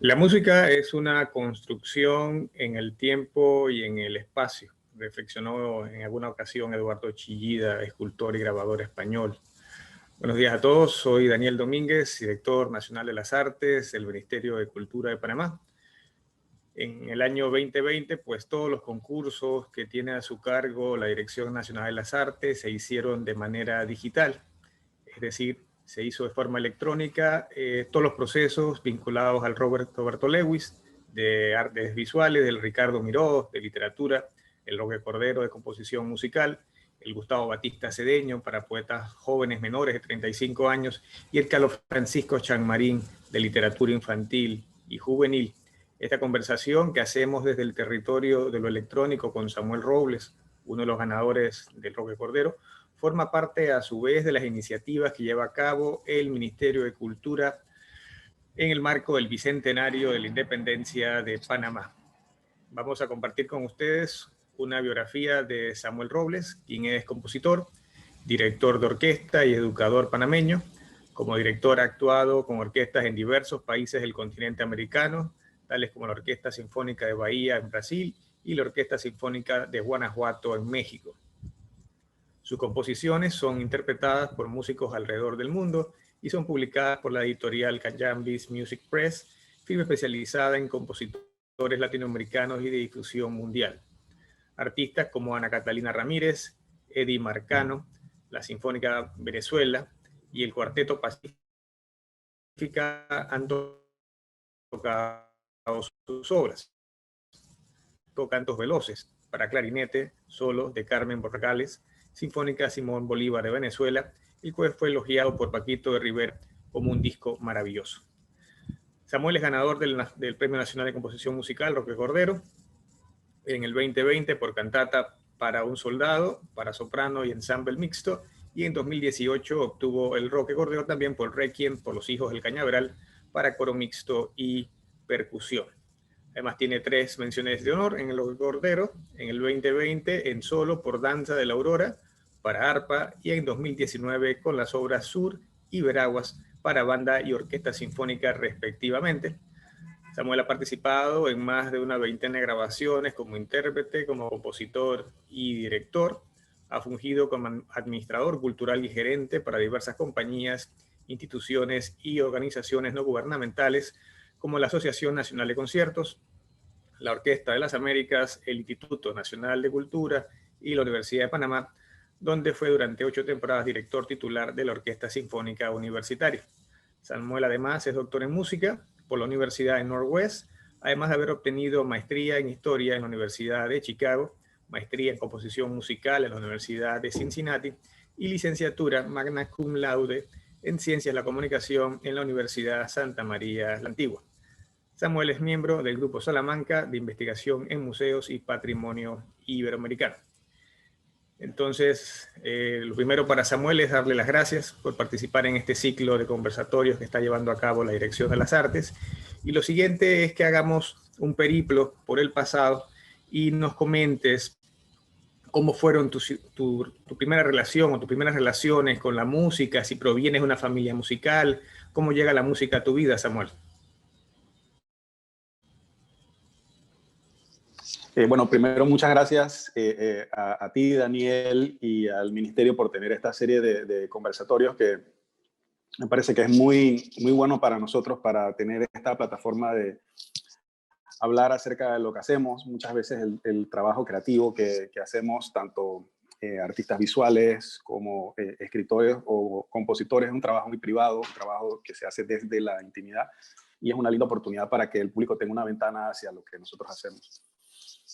La música es una construcción en el tiempo y en el espacio, reflexionó en alguna ocasión Eduardo Chillida, escultor y grabador español. Buenos días a todos, soy Daniel Domínguez, director nacional de las artes del Ministerio de Cultura de Panamá. En el año 2020, pues todos los concursos que tiene a su cargo la Dirección Nacional de las Artes se hicieron de manera digital, es decir, se hizo de forma electrónica todos los procesos vinculados al Roberto Lewis, de artes visuales, del Ricardo Miró, de literatura, el Roque Cordero de composición musical, el Gustavo Batista Cedeño para poetas jóvenes menores de 35 años y el Carlos Francisco Chanmarín de literatura infantil y juvenil. Esta conversación que hacemos desde el territorio de lo electrónico con Samuel Robles, uno de los ganadores del Roque Cordero, forma parte a su vez de las iniciativas que lleva a cabo el Ministerio de Cultura en el marco del Bicentenario de la Independencia de Panamá. Vamos a compartir con ustedes una biografía de Samuel Robles, quien es compositor, director de orquesta y educador panameño. Como director ha actuado con orquestas en diversos países del continente americano, tales como la Orquesta Sinfónica de Bahía en Brasil y la Orquesta Sinfónica de Guanajuato en México. Sus composiciones son interpretadas por músicos alrededor del mundo y son publicadas por la editorial Cayambis Music Press, firma especializada en compositores latinoamericanos y de difusión mundial. Artistas como Ana Catalina Ramírez, Eddie Marcano, la Sinfónica Venezuela y el Cuarteto Pacífica han tocado sus obras. Cantos Veloces para clarinete, solo de Carmen Borregales, Sinfónica Simón Bolívar de Venezuela, el cual fue elogiado por Paquito de Rivera como un disco maravilloso. Samuel es ganador del Premio Nacional de Composición Musical Roque Cordero en el 2020 por cantata para un soldado, para soprano y ensamble mixto, y en 2018 obtuvo el Roque Cordero también por Requiem por los Hijos del Cañaveral para coro mixto y percusión. Además tiene 3 menciones de honor en el Roque Cordero, en el 2020 en solo por Danza de la Aurora para arpa y en 2019 con las obras Sur y Veraguas para banda y orquesta sinfónica respectivamente. Samuel ha participado en más de una veintena de grabaciones como intérprete, como compositor y director. Ha fungido como administrador cultural y gerente para diversas compañías, instituciones y organizaciones no gubernamentales como la Asociación Nacional de Conciertos, la Orquesta de las Américas, el Instituto Nacional de Cultura y la Universidad de Panamá, donde fue durante 8 temporadas director titular de la Orquesta Sinfónica Universitaria. Samuel además es doctor en música por la Universidad de Northwest, además de haber obtenido maestría en historia en la Universidad de Chicago, maestría en composición musical en la Universidad de Cincinnati y licenciatura magna cum laude en ciencias de la comunicación en la Universidad Santa María la Antigua. Samuel es miembro del Grupo Salamanca de Investigación en Museos y Patrimonio Iberoamericano. Entonces, lo primero para Samuel es darle las gracias por participar en este ciclo de conversatorios que está llevando a cabo la Dirección de las Artes. Y lo siguiente es que hagamos un periplo por el pasado y nos comentes cómo fueron tu primera relación o tus primeras relaciones con la música, si provienes de una familia musical, cómo llega la música a tu vida, Samuel. Bueno, primero muchas gracias a ti, Daniel, y al Ministerio por tener esta serie de conversatorios que me parece que es muy bueno para nosotros, para tener esta plataforma de hablar acerca de lo que hacemos. Muchas veces el trabajo creativo que hacemos, tanto artistas visuales como escritores o compositores, es un trabajo muy privado, un trabajo que se hace desde la intimidad, y es una linda oportunidad para que el público tenga una ventana hacia lo que nosotros hacemos.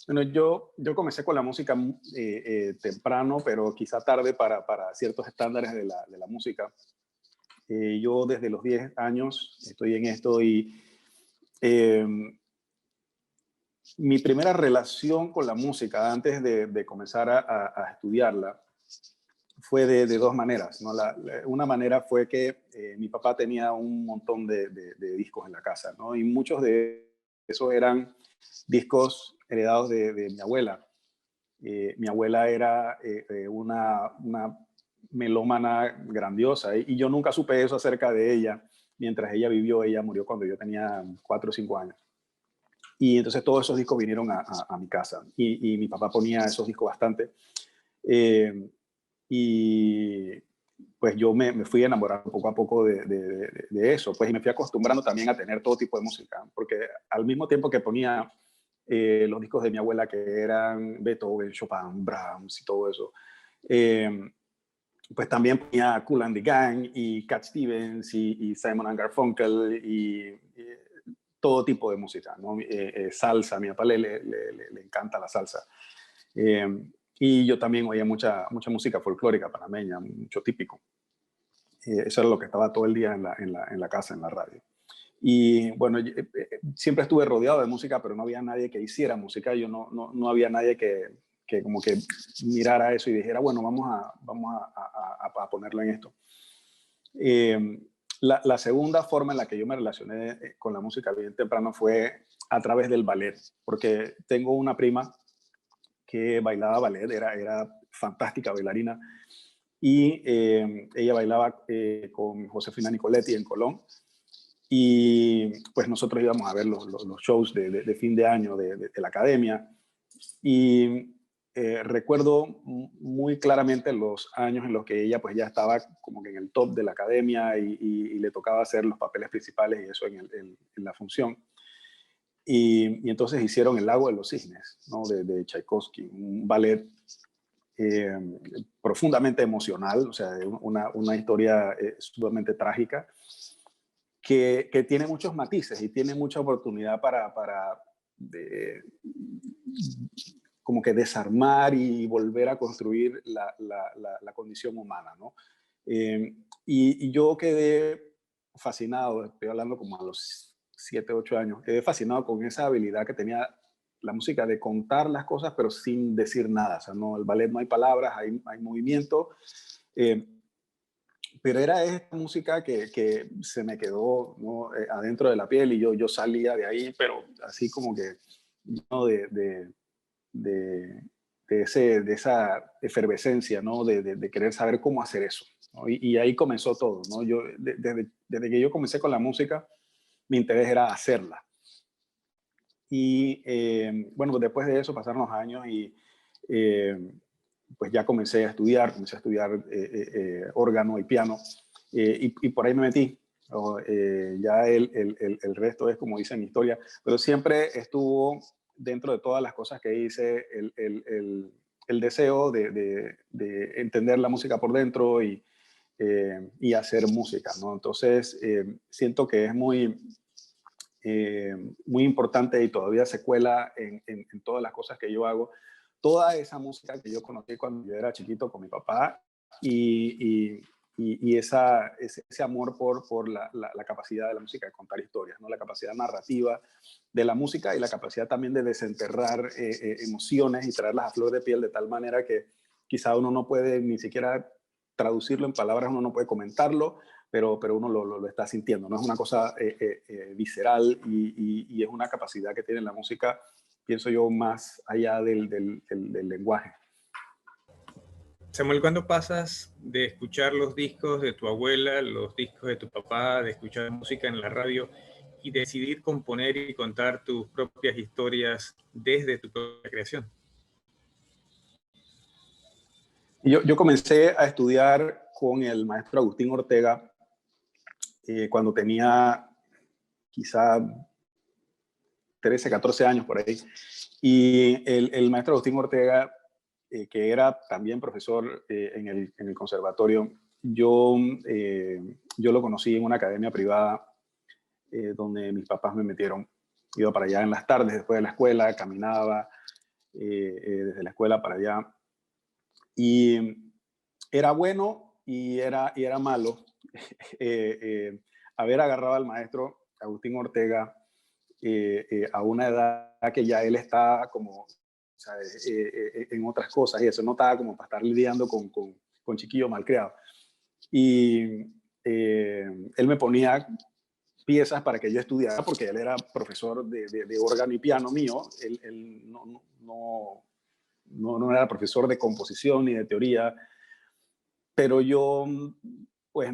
Bueno, yo comencé con la música temprano, pero quizá tarde para ciertos estándares de la música. Yo desde los 10 años estoy en esto y mi primera relación con la música antes de comenzar a estudiarla fue de 2 maneras, ¿no? Una manera fue que mi papá tenía un montón de discos en la casa, ¿no? Y muchos de esos eran discos heredados de mi abuela. Mi abuela era una melómana grandiosa y yo nunca supe eso acerca de ella. mientras ella vivió. Ella murió cuando yo tenía 4 o 5 años. Y entonces todos esos discos vinieron a mi casa y mi papá ponía esos discos bastante. Eh, y pues yo me fui enamorando poco a poco de eso, pues, y me fui acostumbrando también a tener todo tipo de música, porque al mismo tiempo que ponía los discos de mi abuela, que eran Beethoven, Chopin, Brahms y todo eso, eh, pues también ponía Kool and the Gang y Cat Stevens y Simon and Garfunkel y todo tipo de música, ¿no? Salsa, a mi papá le encanta la salsa. Eh, y yo también oía mucha música folclórica panameña, mucho típico. Eso era lo que estaba todo el día en la casa, en la radio. Y bueno, siempre estuve rodeado de música, pero no había nadie que hiciera música. Yo no había nadie que como que mirara eso y dijera, bueno, vamos a ponerlo en esto. Eh, la segunda forma en la que yo me relacioné con la música bien temprano fue a través del ballet, porque tengo una prima que bailaba ballet, era fantástica bailarina, y ella bailaba con Josefina Nicoletti en Colón, y pues nosotros íbamos a ver los shows de fin de año de la academia, y recuerdo muy claramente los años en los que ella pues ya estaba como que en el top de la academia y le tocaba hacer los papeles principales y eso en la función. Y entonces hicieron El Lago de los Cisnes, ¿no? de Tchaikovsky, un ballet eh, profundamente emocional, o sea, una historia sumamente trágica, que tiene muchos matices y tiene mucha oportunidad para como que desarmar y volver a construir la condición humana, ¿no? Y yo quedé fascinado, estoy hablando como a los 7, 8 años, quedé fascinado con esa habilidad que tenía la música de contar las cosas, pero sin decir nada. O sea, no, el ballet no hay palabras, hay movimiento, eh, pero era esta música que se me quedó, ¿no? Adentro de la piel y yo salía de ahí, pero así como que lleno de, de esa efervescencia, ¿no? De querer saber cómo hacer eso, ¿no? Y ahí comenzó todo, ¿no? Yo, desde que yo comencé con la música, mi interés era hacerla. Y bueno, pues después de eso pasaron los años y eh, pues ya comencé a estudiar órgano y piano y por ahí me metí. Ya el resto es como dice mi historia, pero siempre estuvo dentro de todas las cosas que hice el deseo de entender la música por dentro y hacer música, ¿no? Entonces, siento que es muy importante y todavía se cuela en todas las cosas que yo hago. Toda esa música que yo conocí cuando yo era chiquito con mi papá y ese amor por la capacidad de la música de contar historias, ¿no? La capacidad narrativa de la música y la capacidad también de desenterrar emociones y traerlas a flor de piel de tal manera que quizá uno no puede ni siquiera traducirlo en palabras, uno no puede comentarlo, pero uno lo está sintiendo, ¿no? Es una cosa visceral y es una capacidad que tiene la música, pienso yo, más allá del lenguaje. Samuel, ¿cuándo pasas de escuchar los discos de tu abuela, los discos de tu papá, de escuchar música en la radio y decidir componer y contar tus propias historias desde tu propia creación? Yo comencé a estudiar con el maestro Agustín Ortega cuando tenía quizá 13, 14 años por ahí. Y el maestro Agustín Ortega, que era también profesor en el conservatorio, yo lo conocí en una academia privada donde mis papás me metieron. Iba para allá en las tardes, después de la escuela, caminaba desde la escuela para allá. Y era bueno y era malo haber agarrado al maestro Agustín Ortega a una edad que ya él está como, o sea, en otras cosas y eso no estaba como para estar lidiando con chiquillos malcriados. Y él me ponía piezas para que yo estudiara porque él era profesor de órgano y piano mío. Él no era profesor de composición ni de teoría, pero yo pues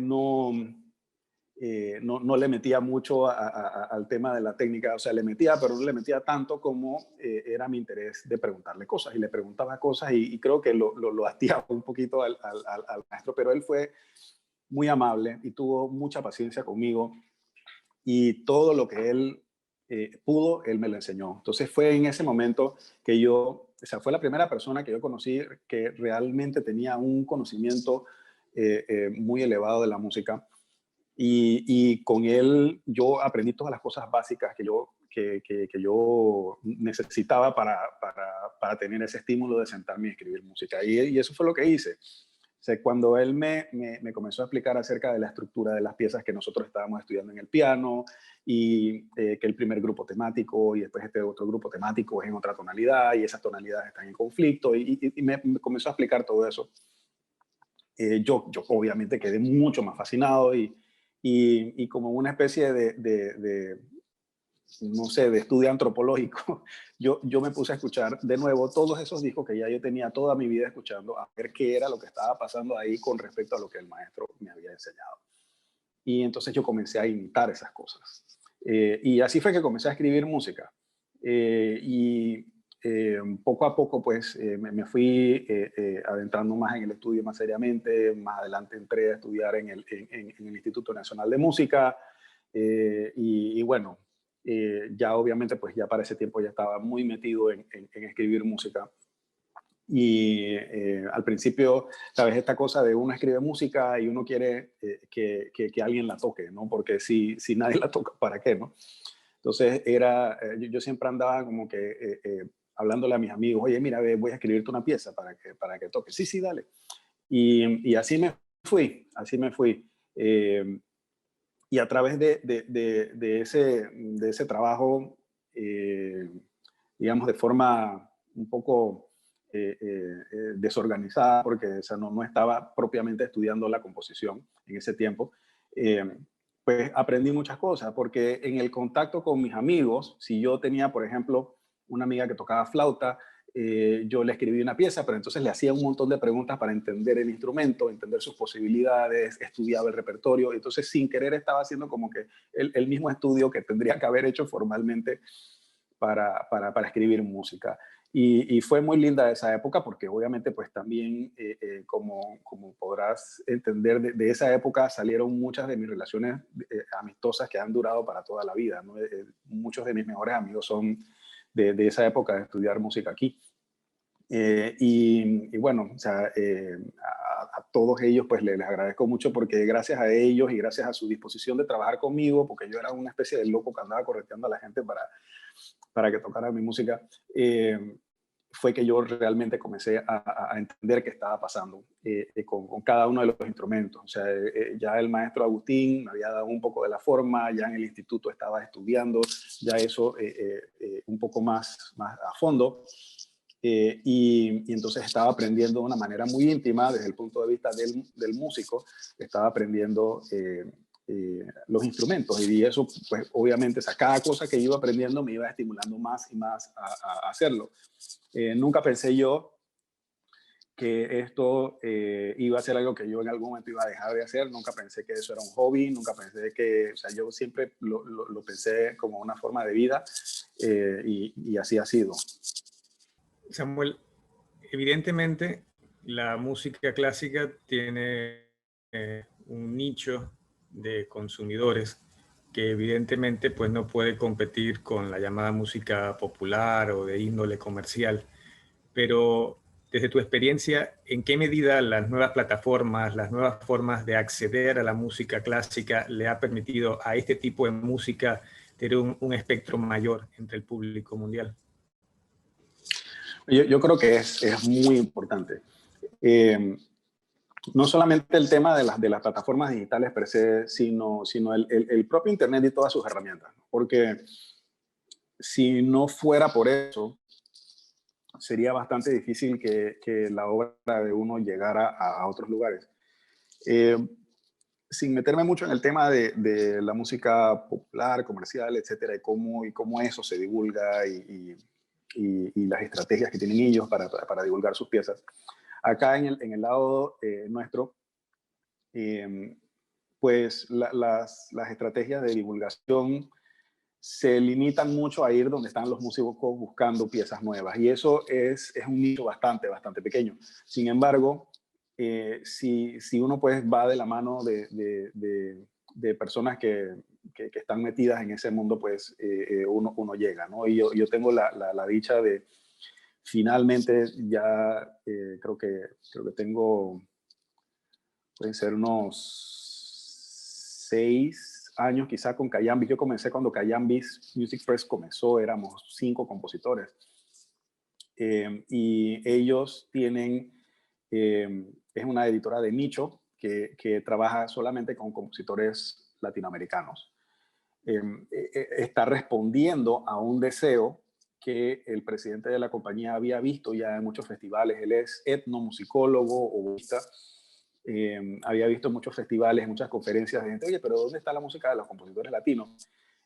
no le metía mucho al tema de la técnica, o sea, le metía, pero no le metía tanto como era mi interés de preguntarle cosas, y le preguntaba cosas, y creo que lo hastiaba un poquito al maestro, pero él fue muy amable y tuvo mucha paciencia conmigo, y todo lo que él pudo, él me lo enseñó. Entonces fue en ese momento que yo, o sea, fue la primera persona que yo conocí que realmente tenía un conocimiento muy elevado de la música, y con él yo aprendí todas las cosas básicas que yo necesitaba para tener ese estímulo de sentarme y escribir música. Y eso fue lo que hice. O sea, cuando él me comenzó a explicar acerca de la estructura de las piezas que nosotros estábamos estudiando en el piano, y que el primer grupo temático y después este otro grupo temático es en otra tonalidad, y esas tonalidades están en conflicto, y me comenzó a explicar todo eso. Yo obviamente quedé mucho más fascinado, y como una especie no sé, de estudio antropológico, yo me puse a escuchar de nuevo todos esos discos que ya yo tenía toda mi vida escuchando, a ver qué era lo que estaba pasando ahí con respecto a lo que el maestro me había enseñado. Y entonces yo comencé a imitar esas cosas. Y así fue que comencé a escribir música. Y poco a poco pues me fui adentrando más en el estudio más seriamente. Más adelante entré a estudiar en el Instituto Nacional de Música, y bueno, ya obviamente pues ya para ese tiempo ya estaba muy metido en escribir música. Y al principio, sabes, esta cosa de uno escribe música y uno quiere que alguien la toque, ¿no? Porque si nadie la toca, ¿para qué, no? Entonces yo siempre andaba como que hablándole a mis amigos: oye, mira, ve, voy a escribirte una pieza para que toque. Sí, sí, dale. Y así me fui, así me fui. Y a través de ese trabajo, eh, digamos, de forma un poco desorganizada, porque o sea, no estaba propiamente estudiando la composición en ese tiempo, eh, pues aprendí muchas cosas, porque en el contacto con mis amigos, si yo tenía, por ejemplo, una amiga que tocaba flauta, yo le escribí una pieza, pero entonces le hacía un montón de preguntas para entender el instrumento, entender sus posibilidades, estudiaba el repertorio. Entonces, sin querer, estaba haciendo como que el mismo estudio que tendría que haber hecho formalmente para escribir música. Y fue muy linda esa época, porque obviamente pues también, como podrás entender, de esa época salieron muchas de mis relaciones amistosas que han durado para toda la vida, ¿no? Muchos de mis mejores amigos son de esa época de estudiar música aquí. Y bueno, o sea, a todos ellos pues les agradezco mucho, porque gracias a ellos y gracias a su disposición de trabajar conmigo, porque yo era una especie de loco que andaba correteando a la gente para que tocara mi música, fue que yo realmente comencé a entender qué estaba pasando con cada uno de los instrumentos. O sea, ya el maestro Agustín me había dado un poco de la forma, ya en el instituto estaba estudiando ya eso un poco más a fondo. Y entonces estaba aprendiendo de una manera muy íntima desde el punto de vista del músico, estaba aprendiendo los instrumentos, y eso pues obviamente, o sea, cada cosa que iba aprendiendo me iba estimulando más y más a hacerlo. Nunca pensé yo que esto iba a ser algo que yo en algún momento iba a dejar de hacer. Nunca pensé que eso era un hobby, nunca pensé que, o sea, yo siempre lo pensé como una forma de vida, y así ha sido. Samuel, evidentemente la música clásica tiene un nicho de consumidores que evidentemente pues no puede competir con la llamada música popular o de índole comercial. Pero desde tu experiencia, ¿en qué medida las nuevas plataformas, las nuevas formas de acceder a la música clásica le ha permitido a este tipo de música tener un espectro mayor entre el público mundial? Yo creo que es muy importante. No solamente el tema de las plataformas digitales per se, sino el propio Internet y todas sus herramientas, ¿no? Porque si no fuera por eso, sería bastante difícil que la obra de uno llegara a otros lugares. Eh, Sin meterme mucho en el tema de la música popular, comercial, etcétera, y cómo eso se divulga, y las estrategias que tienen ellos para divulgar sus piezas. Acá en el lado nuestro, pues las estrategias de divulgación se limitan mucho a ir donde están los músicos buscando piezas nuevas. Y eso es un nicho bastante pequeño. Sin embargo, si uno pues va de la mano de personas que están metidas en ese mundo, pues uno llega, ¿no? Y yo tengo la dicha de finalmente ya creo que tengo, pueden ser unos 6 años quizá con Cayambis. Yo comencé cuando Cayambis Music Press comenzó, éramos 5 compositores. Y ellos tienen, es una editora de nicho que trabaja solamente con compositores latinoamericanos. Está respondiendo a un deseo que el presidente de la compañía había visto ya en muchos festivales. Él es etnomusicólogo, oboísta. Había visto en muchos festivales, en muchas conferencias de gente, oye, pero ¿dónde está la música de los compositores latinos?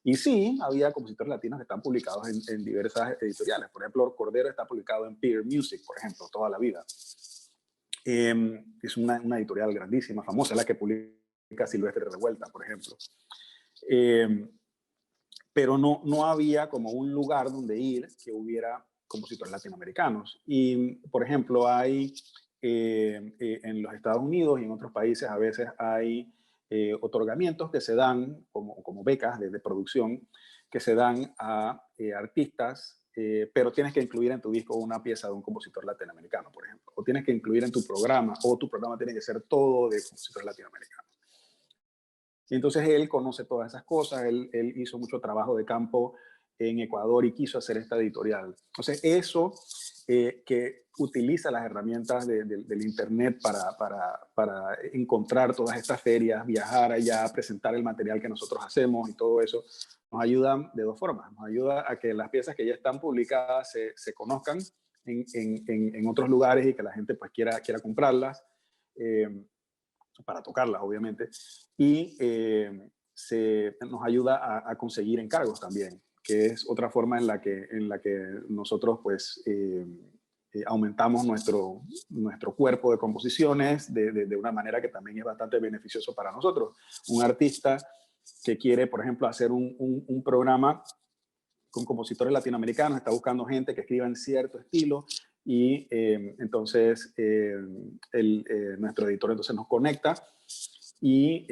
Y sí, había compositores latinos que están publicados en diversas editoriales. Por ejemplo, Cordero está publicado en Peer Music, por ejemplo, toda la vida. Es una editorial grandísima, famosa, la que publica Silvestre Revuelta, por ejemplo. Pero no había como un lugar donde ir que hubiera compositores latinoamericanos. Y, por ejemplo, hay en los Estados Unidos y en otros países a veces hay otorgamientos que se dan como becas de producción que se dan a artistas, pero tienes que incluir en tu disco una pieza de un compositor latinoamericano, por ejemplo, o tienes que incluir en tu programa, o tu programa tiene que ser todo de compositores latinoamericanos. Y entonces él conoce todas esas cosas, él hizo mucho trabajo de campo en Ecuador y quiso hacer esta editorial. Entonces eso que utiliza las herramientas del Internet para encontrar todas estas ferias, viajar allá, presentar el material que nosotros hacemos y todo eso, nos ayuda de 2 formas. Nos ayuda a que las piezas que ya están publicadas se conozcan en otros lugares y que la gente pues quiera comprarlas. Para tocarlas, obviamente, y nos ayuda a conseguir encargos también, que es otra forma en la que nosotros pues aumentamos nuestro cuerpo de composiciones de una manera que también es bastante beneficioso para nosotros. Un artista que quiere, por ejemplo, hacer un programa con compositores latinoamericanos, está buscando gente que escriba en cierto estilo, y entonces nuestro editor entonces nos conecta y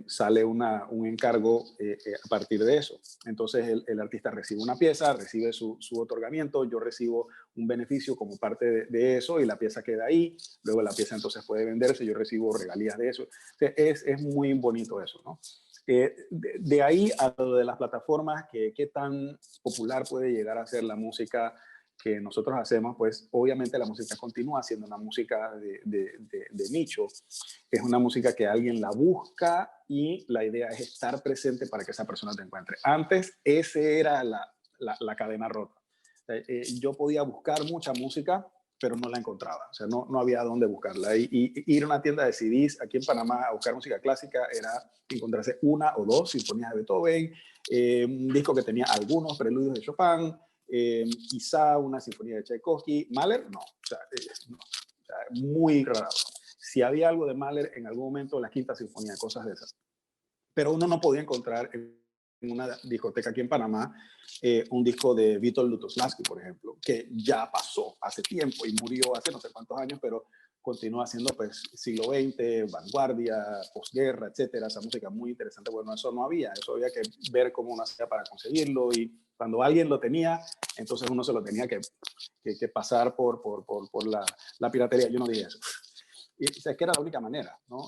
sale un encargo a partir de eso. Entonces el artista recibe una pieza, recibe su otorgamiento, yo recibo un beneficio como parte de eso y la pieza queda ahí, luego la pieza entonces puede venderse, yo recibo regalías de eso. Es muy bonito eso, ¿no? De ahí a lo de las plataformas, qué tan popular puede llegar a ser la música que nosotros hacemos, pues obviamente la música continúa siendo una música de nicho. Es una música que alguien la busca y la idea es estar presente para que esa persona te encuentre. Antes, esa era la cadena rota. Yo podía buscar mucha música, pero no la encontraba. O sea, no había dónde buscarla. Y ir a una tienda de CDs aquí en Panamá a buscar música clásica era encontrarse 1 o 2 sinfonías de Beethoven, un disco que tenía algunos preludios de Chopin, quizá una sinfonía de Tchaikovsky. Mahler, no. O sea, muy raro. Si había algo de Mahler en algún momento, la Quinta Sinfonía, cosas de esas. Pero uno no podía encontrar en una discoteca aquí en Panamá un disco de Witold Lutosławski, por ejemplo, que ya pasó hace tiempo y murió hace no sé cuántos años, pero continúa siendo pues siglo XX, vanguardia, posguerra, etcétera. Esa música muy interesante. Bueno, eso no había, eso había que ver cómo uno hacía para conseguirlo, y cuando alguien lo tenía, entonces uno se lo tenía que pasar por la piratería. Yo no dije eso. Y, o sea, es que era la única manera, ¿no?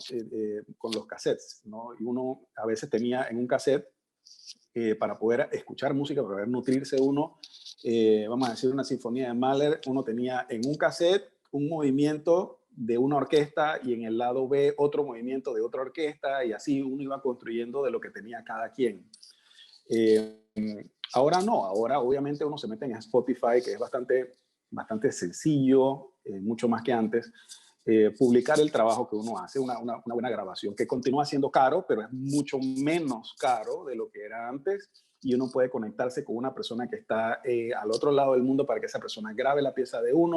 Con los cassettes, ¿no? Y uno a veces tenía en un cassette, para poder escuchar música, para poder nutrirse uno, vamos a decir una sinfonía de Mahler, uno tenía en un cassette un movimiento de una orquesta y en el lado B otro movimiento de otra orquesta, y así uno iba construyendo de lo que tenía cada quien. Ahora no, ahora obviamente uno se mete en Spotify, que es bastante sencillo, mucho más que antes, publicar el trabajo que uno hace, una buena grabación, que continúa siendo caro, pero es mucho menos caro de lo que era antes, y uno puede conectarse con una persona que está al otro lado del mundo para que esa persona grabe la pieza de uno.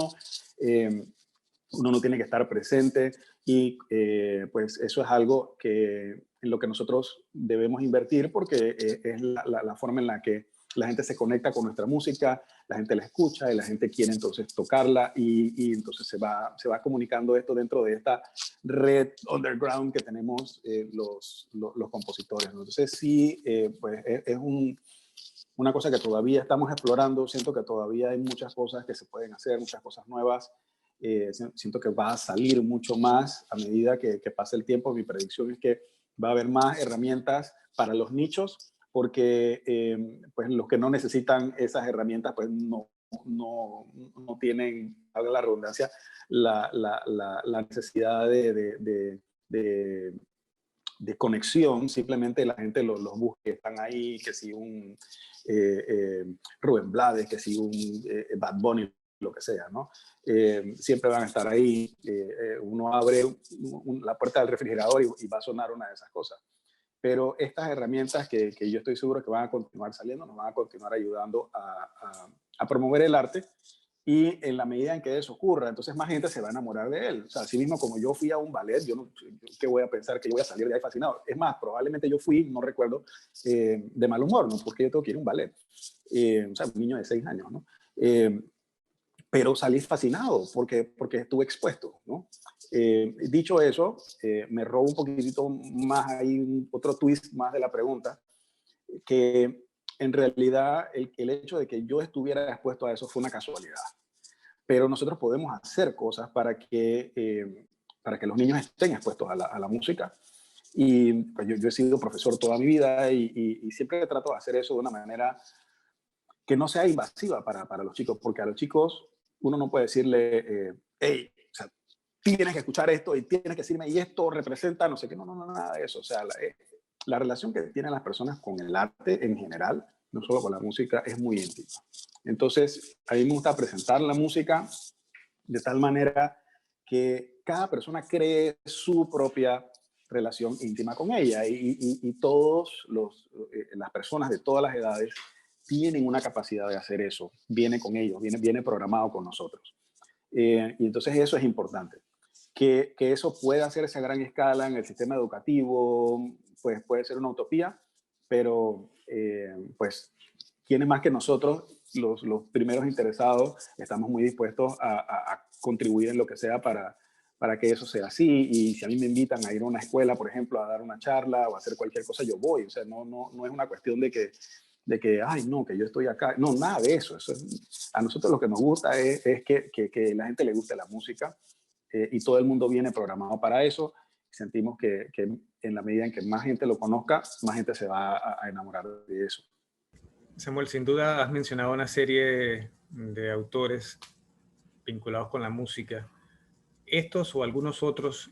Uno no tiene que estar presente, y pues eso es algo que en lo que nosotros debemos invertir, porque es la forma en la que la gente se conecta con nuestra música, la gente la escucha y la gente quiere entonces tocarla y entonces se va comunicando esto dentro de esta red underground que tenemos los compositores, ¿no? Entonces sí, pues es una cosa que todavía estamos explorando. Siento que todavía hay muchas cosas que se pueden hacer, muchas cosas nuevas. Siento que va a salir mucho más a medida que pase el tiempo. Mi predicción es que va a haber más herramientas para los nichos, porque pues los que no necesitan esas herramientas pues no tienen, valga la redundancia, la necesidad de conexión. Simplemente la gente los busca, están ahí, que si un Rubén Blades, que si un Bad Bunny, lo que sea, ¿no? Siempre van a estar ahí. Uno abre la puerta del refrigerador y va a sonar una de esas cosas. Pero estas herramientas que yo estoy seguro que van a continuar saliendo, nos van a continuar ayudando a promover el arte, y en la medida en que eso ocurra, entonces más gente se va a enamorar de él. O sea, así mismo como yo fui a un ballet, yo ¿qué voy a pensar? Que yo voy a salir de ahí fascinado. Es más, probablemente yo fui, no recuerdo, de mal humor, ¿no? Porque yo tengo que ir a un ballet. O sea, un niño de 6 años, ¿no? Pero salí fascinado porque estuve expuesto, ¿no? Dicho eso, me robo un poquitito más ahí, otro twist más de la pregunta, que en realidad el hecho de que yo estuviera expuesto a eso fue una casualidad. Pero nosotros podemos hacer cosas para que los niños estén expuestos a la música. Y pues yo he sido profesor toda mi vida y siempre trato de hacer eso de una manera que no sea invasiva para los chicos, porque a los chicos uno no puede decirle, hey, o sea, tienes que escuchar esto y tienes que decirme, y esto representa no sé qué, no, nada de eso. O sea, la relación que tienen las personas con el arte en general, no solo con la música, es muy íntima. Entonces, a mí me gusta presentar la música de tal manera que cada persona cree su propia relación íntima con ella, y todos las personas de todas las edades tienen una capacidad de hacer eso, viene con ellos, viene programado con nosotros. Y entonces eso es importante. Que eso pueda hacerse a gran escala en el sistema educativo, pues puede ser una utopía, pero pues, ¿quiénes más que nosotros, los primeros interesados, estamos muy dispuestos a contribuir en lo que sea para que eso sea así? Y si a mí me invitan a ir a una escuela, por ejemplo, a dar una charla o a hacer cualquier cosa, yo voy. O sea, no es una cuestión de que, ay, no, que yo estoy acá. No, nada de eso. A nosotros lo que nos gusta es que la gente le guste la música, y todo el mundo viene programado para eso. Sentimos que en la medida en que más gente lo conozca, más gente se va a enamorar de eso. Samuel, sin duda has mencionado una serie de autores vinculados con la música. ¿Estos o algunos otros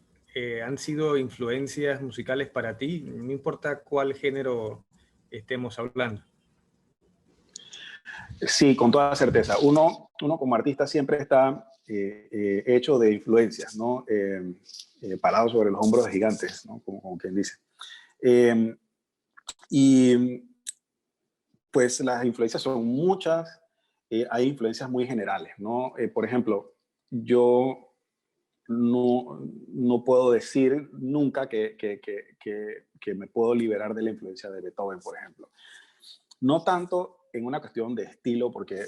han sido influencias musicales para ti? No importa cuál género estemos hablando. Sí, con toda certeza. Uno como artista siempre está hecho de influencias, ¿no? Parado sobre los hombros de gigantes, ¿no? Como quien dice. Y pues las influencias son muchas. Hay influencias muy generales, ¿no? Por ejemplo, yo no puedo decir nunca que me puedo liberar de la influencia de Beethoven, por ejemplo. No tanto en una cuestión de estilo, porque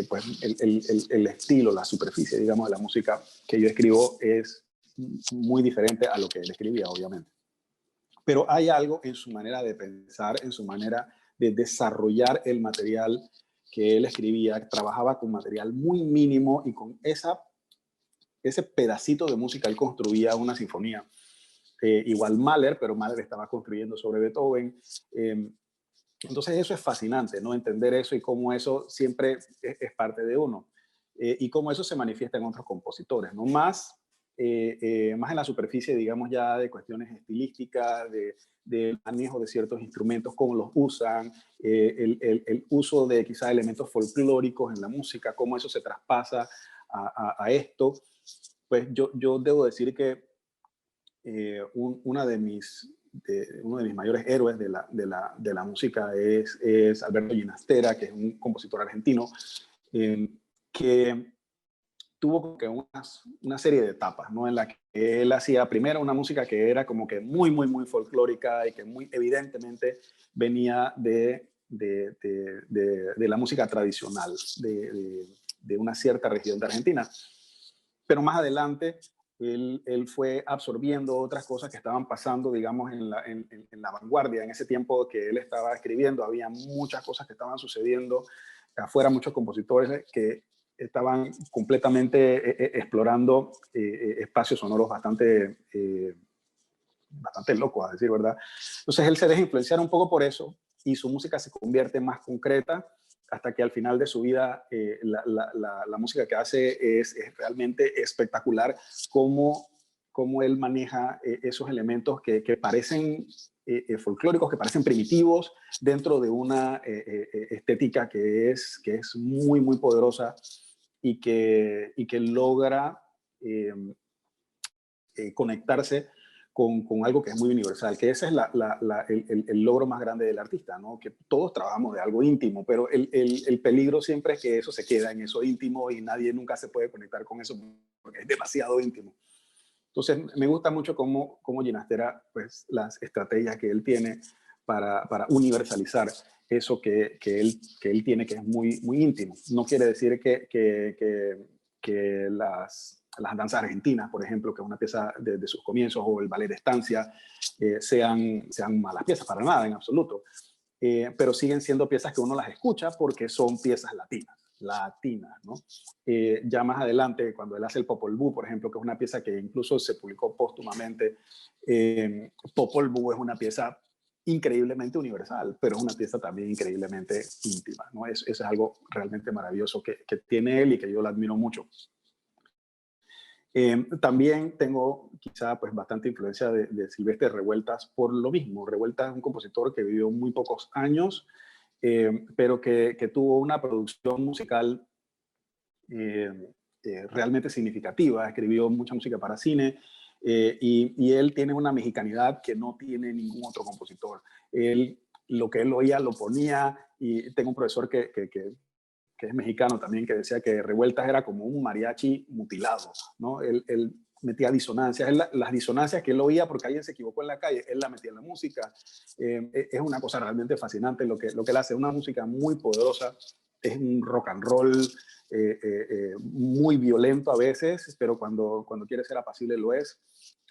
pues el estilo, la superficie, digamos, de la música que yo escribo es muy diferente a lo que él escribía, obviamente. Pero hay algo en su manera de pensar, en su manera de desarrollar el material que él escribía. Trabajaba con material muy mínimo y con ese pedacito de música él construía una sinfonía. Igual Mahler, pero Mahler estaba construyendo sobre Beethoven. Entonces eso es fascinante, ¿no? Entender eso y cómo eso siempre es parte de uno. Y cómo eso se manifiesta en otros compositores, ¿no? Más en la superficie, digamos, ya de cuestiones estilísticas, de manejo de ciertos instrumentos, cómo los usan, el uso de quizás elementos folclóricos en la música, cómo eso se traspasa a esto. Pues yo debo decir que uno de mis mayores héroes de la música es Alberto Ginastera, que es un compositor argentino, que tuvo que una serie de etapas, ¿no? En la que él hacía primero una música que era como que muy folclórica y que muy evidentemente venía de la música tradicional de una cierta región de Argentina. Pero más adelante él fue absorbiendo otras cosas que estaban pasando, digamos, en la vanguardia. En ese tiempo que él estaba escribiendo, había muchas cosas que estaban sucediendo afuera, muchos compositores que estaban completamente explorando espacios sonoros bastante locos, a decir verdad. Entonces él se deja influenciar un poco por eso y su música se convierte más concreta hasta que al final de su vida la música que hace es realmente espectacular, cómo él maneja esos elementos que parecen folclóricos, que parecen primitivos, dentro de una estética que es muy poderosa y que logra eh, conectarse con algo que es muy universal, que ese es el logro más grande del artista, ¿no? Que todos trabajamos de algo íntimo, pero el peligro siempre es que eso se queda en eso íntimo y nadie nunca se puede conectar con eso porque es demasiado íntimo. Entonces, me gusta mucho cómo Ginastera, pues, las estrategias que él tiene para universalizar eso que él tiene, que es muy íntimo. No quiere decir que las danzas argentinas, por ejemplo, que es una pieza de sus comienzos, o el ballet de estancia, sean malas piezas, para nada, en absoluto. Pero siguen siendo piezas que uno las escucha porque son piezas latinas, ¿no? Ya más adelante, cuando él hace el Popol Vuh, por ejemplo, que es una pieza que incluso se publicó póstumamente, Popol Vuh es una pieza increíblemente universal, pero es una pieza también increíblemente íntima, ¿no? Eso es algo realmente maravilloso que tiene él y que yo lo admiro mucho. También tengo quizá pues bastante influencia de Silvestre Revueltas por lo mismo. Revueltas es un compositor que vivió muy pocos años, pero que tuvo una producción musical eh, realmente significativa. Escribió mucha música para cine y él tiene una mexicanidad que no tiene ningún otro compositor. Lo que él oía lo ponía, y tengo un profesor que es mexicano también, que decía que Revueltas era como un mariachi mutilado, ¿no? Él metía disonancias, las disonancias que él oía porque alguien se equivocó en la calle, él la metía en la música. Es una cosa realmente fascinante lo que él hace, una música muy poderosa, es un rock and roll muy violento a veces, pero cuando quiere ser apacible lo es.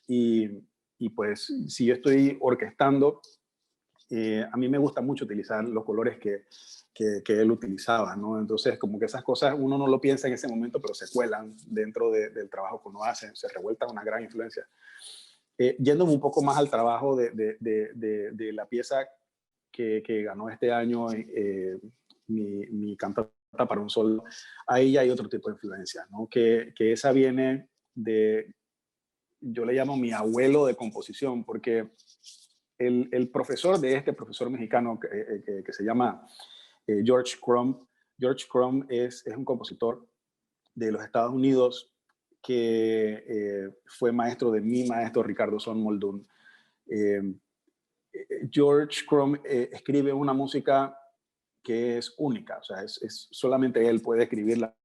Y pues si yo estoy orquestando, a mí me gusta mucho utilizar los colores que él utilizaba, ¿no? Entonces, como que esas cosas uno no lo piensa en ese momento, pero se cuelan dentro del trabajo que uno hace. Se Revuelta una gran influencia. Yéndome un poco más al trabajo de la pieza que ganó este año, mi cantata para un solo, ahí ya hay otro tipo de influencia, ¿no? Que esa viene yo le llamo mi abuelo de composición, porque el profesor de este profesor mexicano que se llama George Crumb. George Crumb es un compositor de los Estados Unidos que fue maestro de mi maestro Ricardo Son Moldún. George Crumb escribe una música que es única, o sea, solamente él puede escribir la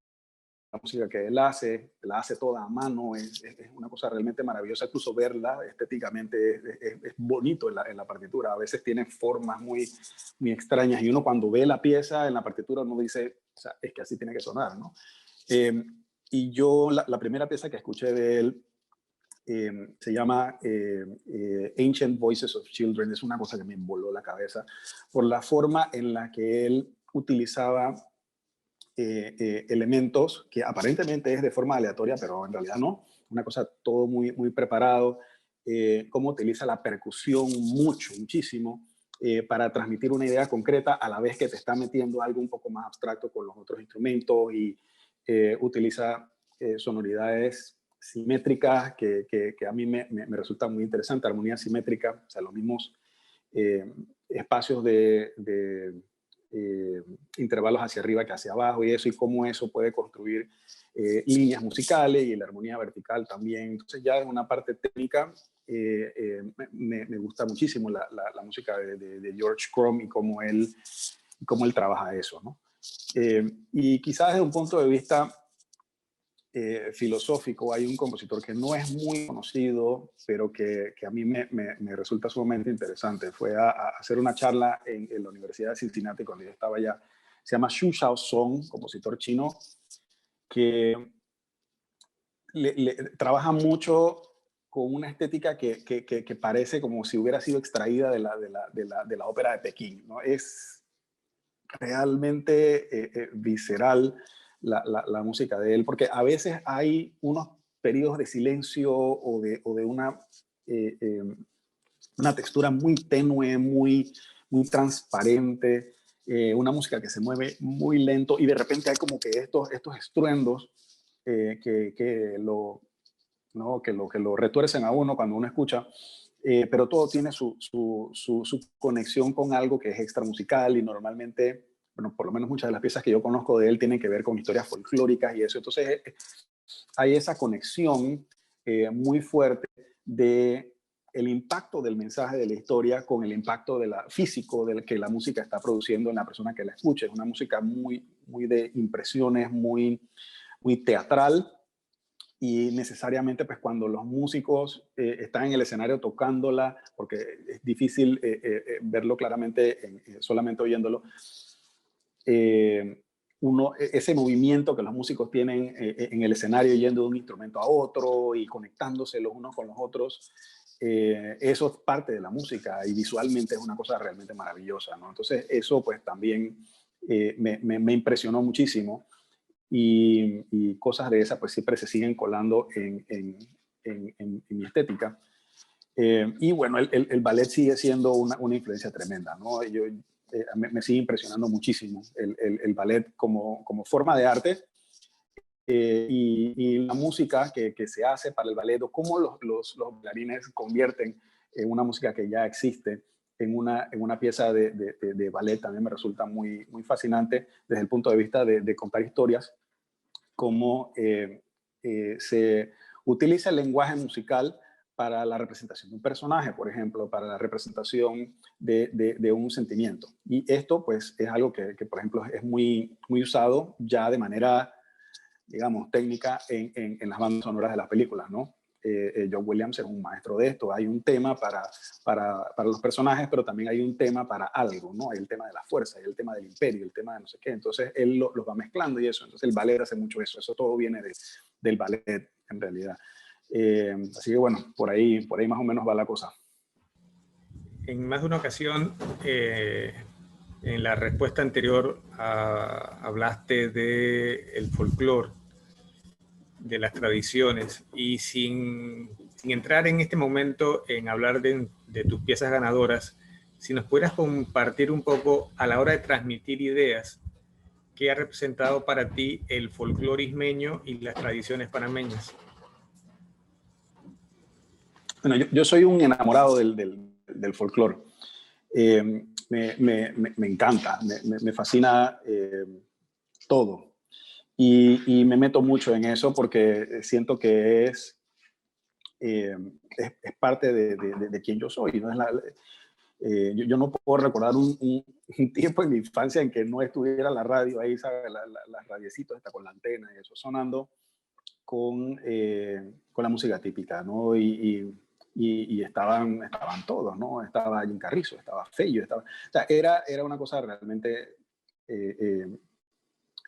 música que él hace, la hace toda a mano, es una cosa realmente maravillosa, incluso verla estéticamente es bonito en la partitura. A veces tiene formas muy extrañas y uno cuando ve la pieza en la partitura uno dice, o sea, es que así tiene que sonar, ¿no? Y yo la primera pieza que escuché de él se llama Ancient Voices of Children. Es una cosa que me voló la cabeza por la forma en la que él utilizaba elementos que aparentemente es de forma aleatoria, pero en realidad no. Una cosa todo muy preparado. Cómo utiliza la percusión muchísimo para transmitir una idea concreta a la vez que te está metiendo algo un poco más abstracto con los otros instrumentos, y utiliza sonoridades simétricas que a mí me resulta muy interesante, armonía simétrica, o sea, los mismos espacios de intervalos hacia arriba que hacia abajo, y eso, y cómo eso puede construir líneas musicales, y la armonía vertical también. Entonces ya en una parte técnica me gusta muchísimo la música de George Crumb y cómo él trabaja eso, ¿no? Y quizás desde un punto de vista filosófico. Hay un compositor que no es muy conocido, pero que a mí me resulta sumamente interesante. Fue a hacer una charla en la Universidad de Cincinnati cuando yo estaba allá. Se llama Xu Xiaosong, compositor chino, que trabaja mucho con una estética que parece como si hubiera sido extraída de la ópera de Pekín, ¿no? Es realmente visceral la música de él, porque a veces hay unos periodos de silencio o de eh, eh, una textura muy tenue, muy transparente, una música que se mueve muy lento y de repente hay como que estos estruendos que lo, ¿no? que lo retuercen a uno cuando uno escucha, pero todo tiene su conexión con algo que es extra musical y normalmente, bueno, por lo menos muchas de las piezas que yo conozco de él tienen que ver con historias folclóricas y eso. Entonces hay esa conexión muy fuerte de el impacto del mensaje de la historia con el impacto físico del que la música está produciendo en la persona que la escucha. Es una música muy de impresiones, muy teatral, y necesariamente pues cuando los músicos están en el escenario tocándola, porque es difícil verlo claramente solamente oyéndolo, ese movimiento que los músicos tienen en el escenario yendo de un instrumento a otro y conectándose los unos con los otros, eso es parte de la música y visualmente es una cosa realmente maravillosa, ¿no? Entonces eso pues también me impresionó muchísimo y cosas de esas pues siempre se siguen colando en mi estética. Y bueno, el ballet sigue siendo una influencia tremenda, ¿no? Me sigue impresionando muchísimo el ballet como forma de arte, y la música que se hace para el ballet, o cómo los bailarines convierten una música que ya existe en una pieza de ballet, también me resulta muy fascinante desde el punto de vista de contar historias, cómo se utiliza el lenguaje musical para la representación de un personaje, por ejemplo, para la representación de un sentimiento. Y esto, pues, es algo que, por ejemplo, es muy usado ya de manera, digamos, técnica en las bandas sonoras de las películas, ¿no? John Williams es un maestro de esto. Hay un tema para los personajes, pero también hay un tema para algo, ¿no? Hay el tema de la fuerza, hay el tema del imperio, el tema de no sé qué. Entonces él los va mezclando y eso. Entonces el ballet hace mucho eso. Eso todo viene del ballet, en realidad. Así que bueno, por ahí más o menos va la cosa. En más de una ocasión, en la respuesta anterior, hablaste del folclore, de las tradiciones, y sin entrar en este momento en hablar de tus piezas ganadoras, si nos pudieras compartir un poco a la hora de transmitir ideas, ¿qué ha representado para ti el folclore ismeño y las tradiciones panameñas? Bueno, yo soy un enamorado del folclore. Me encanta, me fascina todo. Y me meto mucho en eso porque siento que es parte de quien yo soy, ¿no? Yo no puedo recordar un tiempo en mi infancia en que no estuviera la radio ahí, ¿sabes? Las radiecitos con la antena y eso sonando con la música típica, ¿no? Y estaban todos, ¿no? Estaba Jim Carrizo, estaba Fello, o sea, era una cosa realmente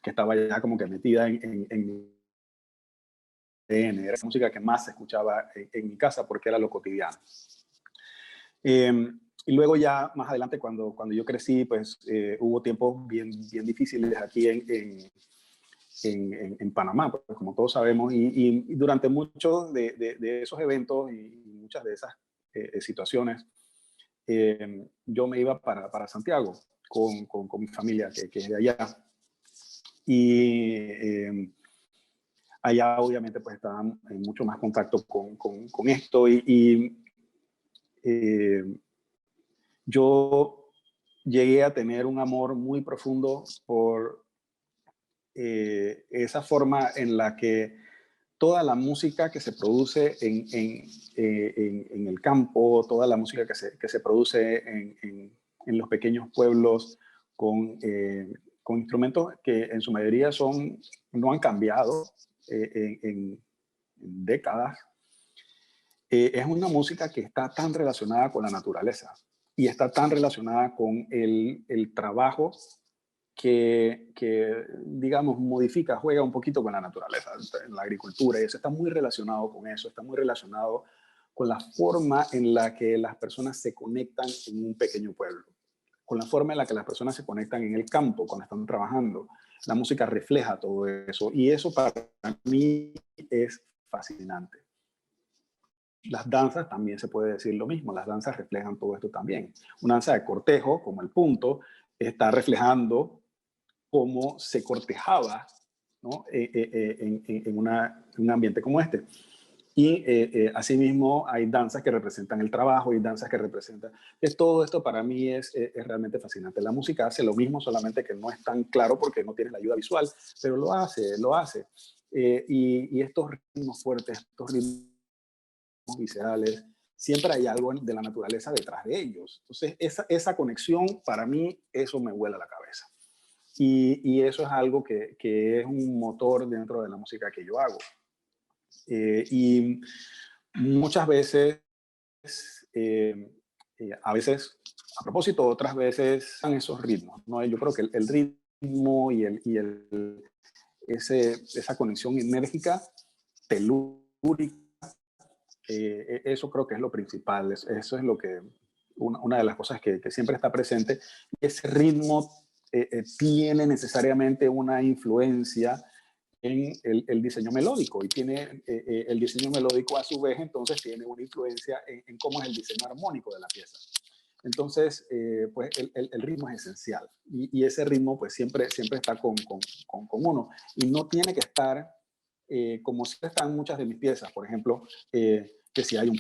que estaba ya como que metida en era la música que más se escuchaba en mi casa porque era lo cotidiano. Y luego ya más adelante cuando yo crecí, pues hubo tiempos bien difíciles aquí en Panamá, pues, como todos sabemos, y durante muchos de esos eventos y muchas de esas situaciones, yo me iba para Santiago con mi familia, que es de allá. Y allá obviamente pues estaban en mucho más contacto con esto y yo llegué a tener un amor muy profundo por esa forma en la que toda la música que se produce en el campo, toda la música que se produce en los pequeños pueblos con instrumentos que en su mayoría no han cambiado, en décadas, es una música que está tan relacionada con la naturaleza y está tan relacionada con el trabajo que, digamos, modifica, juega un poquito con la naturaleza, en la agricultura, y eso está muy relacionado con eso, está muy relacionado con la forma en la que las personas se conectan en un pequeño pueblo, con la forma en la que las personas se conectan en el campo cuando están trabajando. La música refleja todo eso, y eso para mí es fascinante. Las danzas también se puede decir lo mismo, las danzas reflejan todo esto también. Una danza de cortejo, como el punto, está reflejando cómo se cortejaba, ¿no? En un ambiente como este. Y asimismo hay danzas que representan el trabajo y danzas que representan... todo esto para mí es realmente fascinante. La música hace lo mismo, solamente que no es tan claro porque no tiene la ayuda visual, pero lo hace, lo hace. Y estos ritmos fuertes, estos ritmos viscerales, siempre hay algo de la naturaleza detrás de ellos. Entonces, esa conexión, para mí, eso me vuela la cabeza. Y eso es algo que es un motor dentro de la música que yo hago. Y muchas veces, a veces, a propósito, otras veces, son esos ritmos, ¿no? Yo creo que el ritmo esa conexión enérgica, telúrica, eso creo que es lo principal, eso es lo que, una de las cosas que siempre está presente. Ese ritmo tiene necesariamente una influencia en el diseño melódico, y tiene el diseño melódico a su vez entonces tiene una influencia en cómo es el diseño armónico de la pieza. Entonces, pues el ritmo es esencial, y ese ritmo pues siempre está con uno, y no tiene que estar como si están muchas de mis piezas, por ejemplo, que si hay un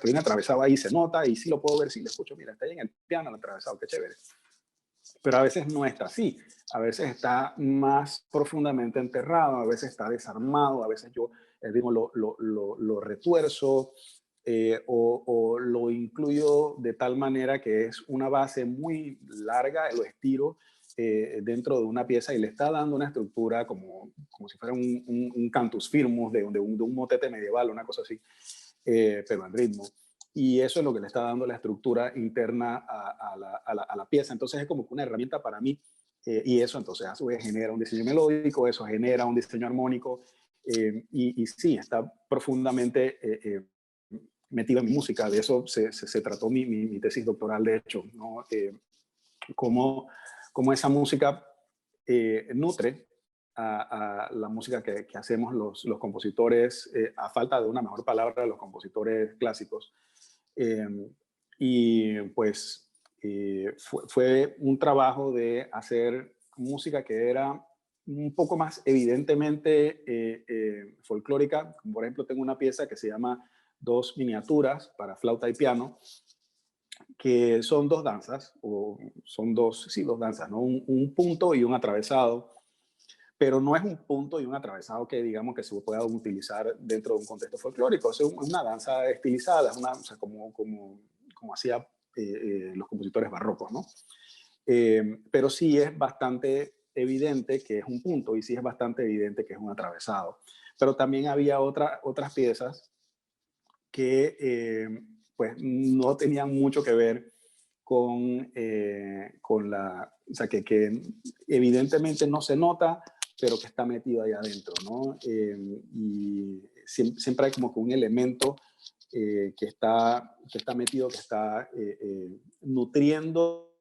bien atravesado ahí, se nota, y sí lo puedo ver, si lo escucho, mira, está ahí en el piano, el atravesado, qué chévere. Pero a veces no está así, a veces está más profundamente enterrado, a veces está desarmado, a veces yo el ritmo lo retuerzo, o lo incluyo de tal manera que es una base muy larga, lo estiro dentro de una pieza y le está dando una estructura como si fuera un cantus firmus de un motete medieval, una cosa así, pero en ritmo. Y eso es lo que le está dando la estructura interna a la pieza. Entonces es como una herramienta para mí, y eso entonces a su vez genera un diseño melódico, eso genera un diseño armónico, y sí, está profundamente metido en mi música. De eso se trató mi tesis doctoral, de hecho, ¿no? Cómo esa música nutre a la música que hacemos los compositores, a falta de una mejor palabra, los compositores clásicos. Y pues fue un trabajo de hacer música que era un poco más evidentemente folclórica. Por ejemplo, tengo una pieza que se llama Dos miniaturas para flauta y piano, que son dos danzas, o son dos danzas, ¿no? Un punto y un atravesado, pero no es un punto y un atravesado que digamos que se pueda utilizar dentro de un contexto folclórico. Es una danza estilizada, es una, o sea, como hacía los compositores barrocos, ¿no? Pero sí es bastante evidente que es un punto, y sí es bastante evidente que es un atravesado. Pero también había otras piezas que pues no tenían mucho que ver con la, o sea, que evidentemente no se nota, pero que está metido ahí adentro, ¿no? Y siempre hay como que un elemento que está metido, que está nutriendo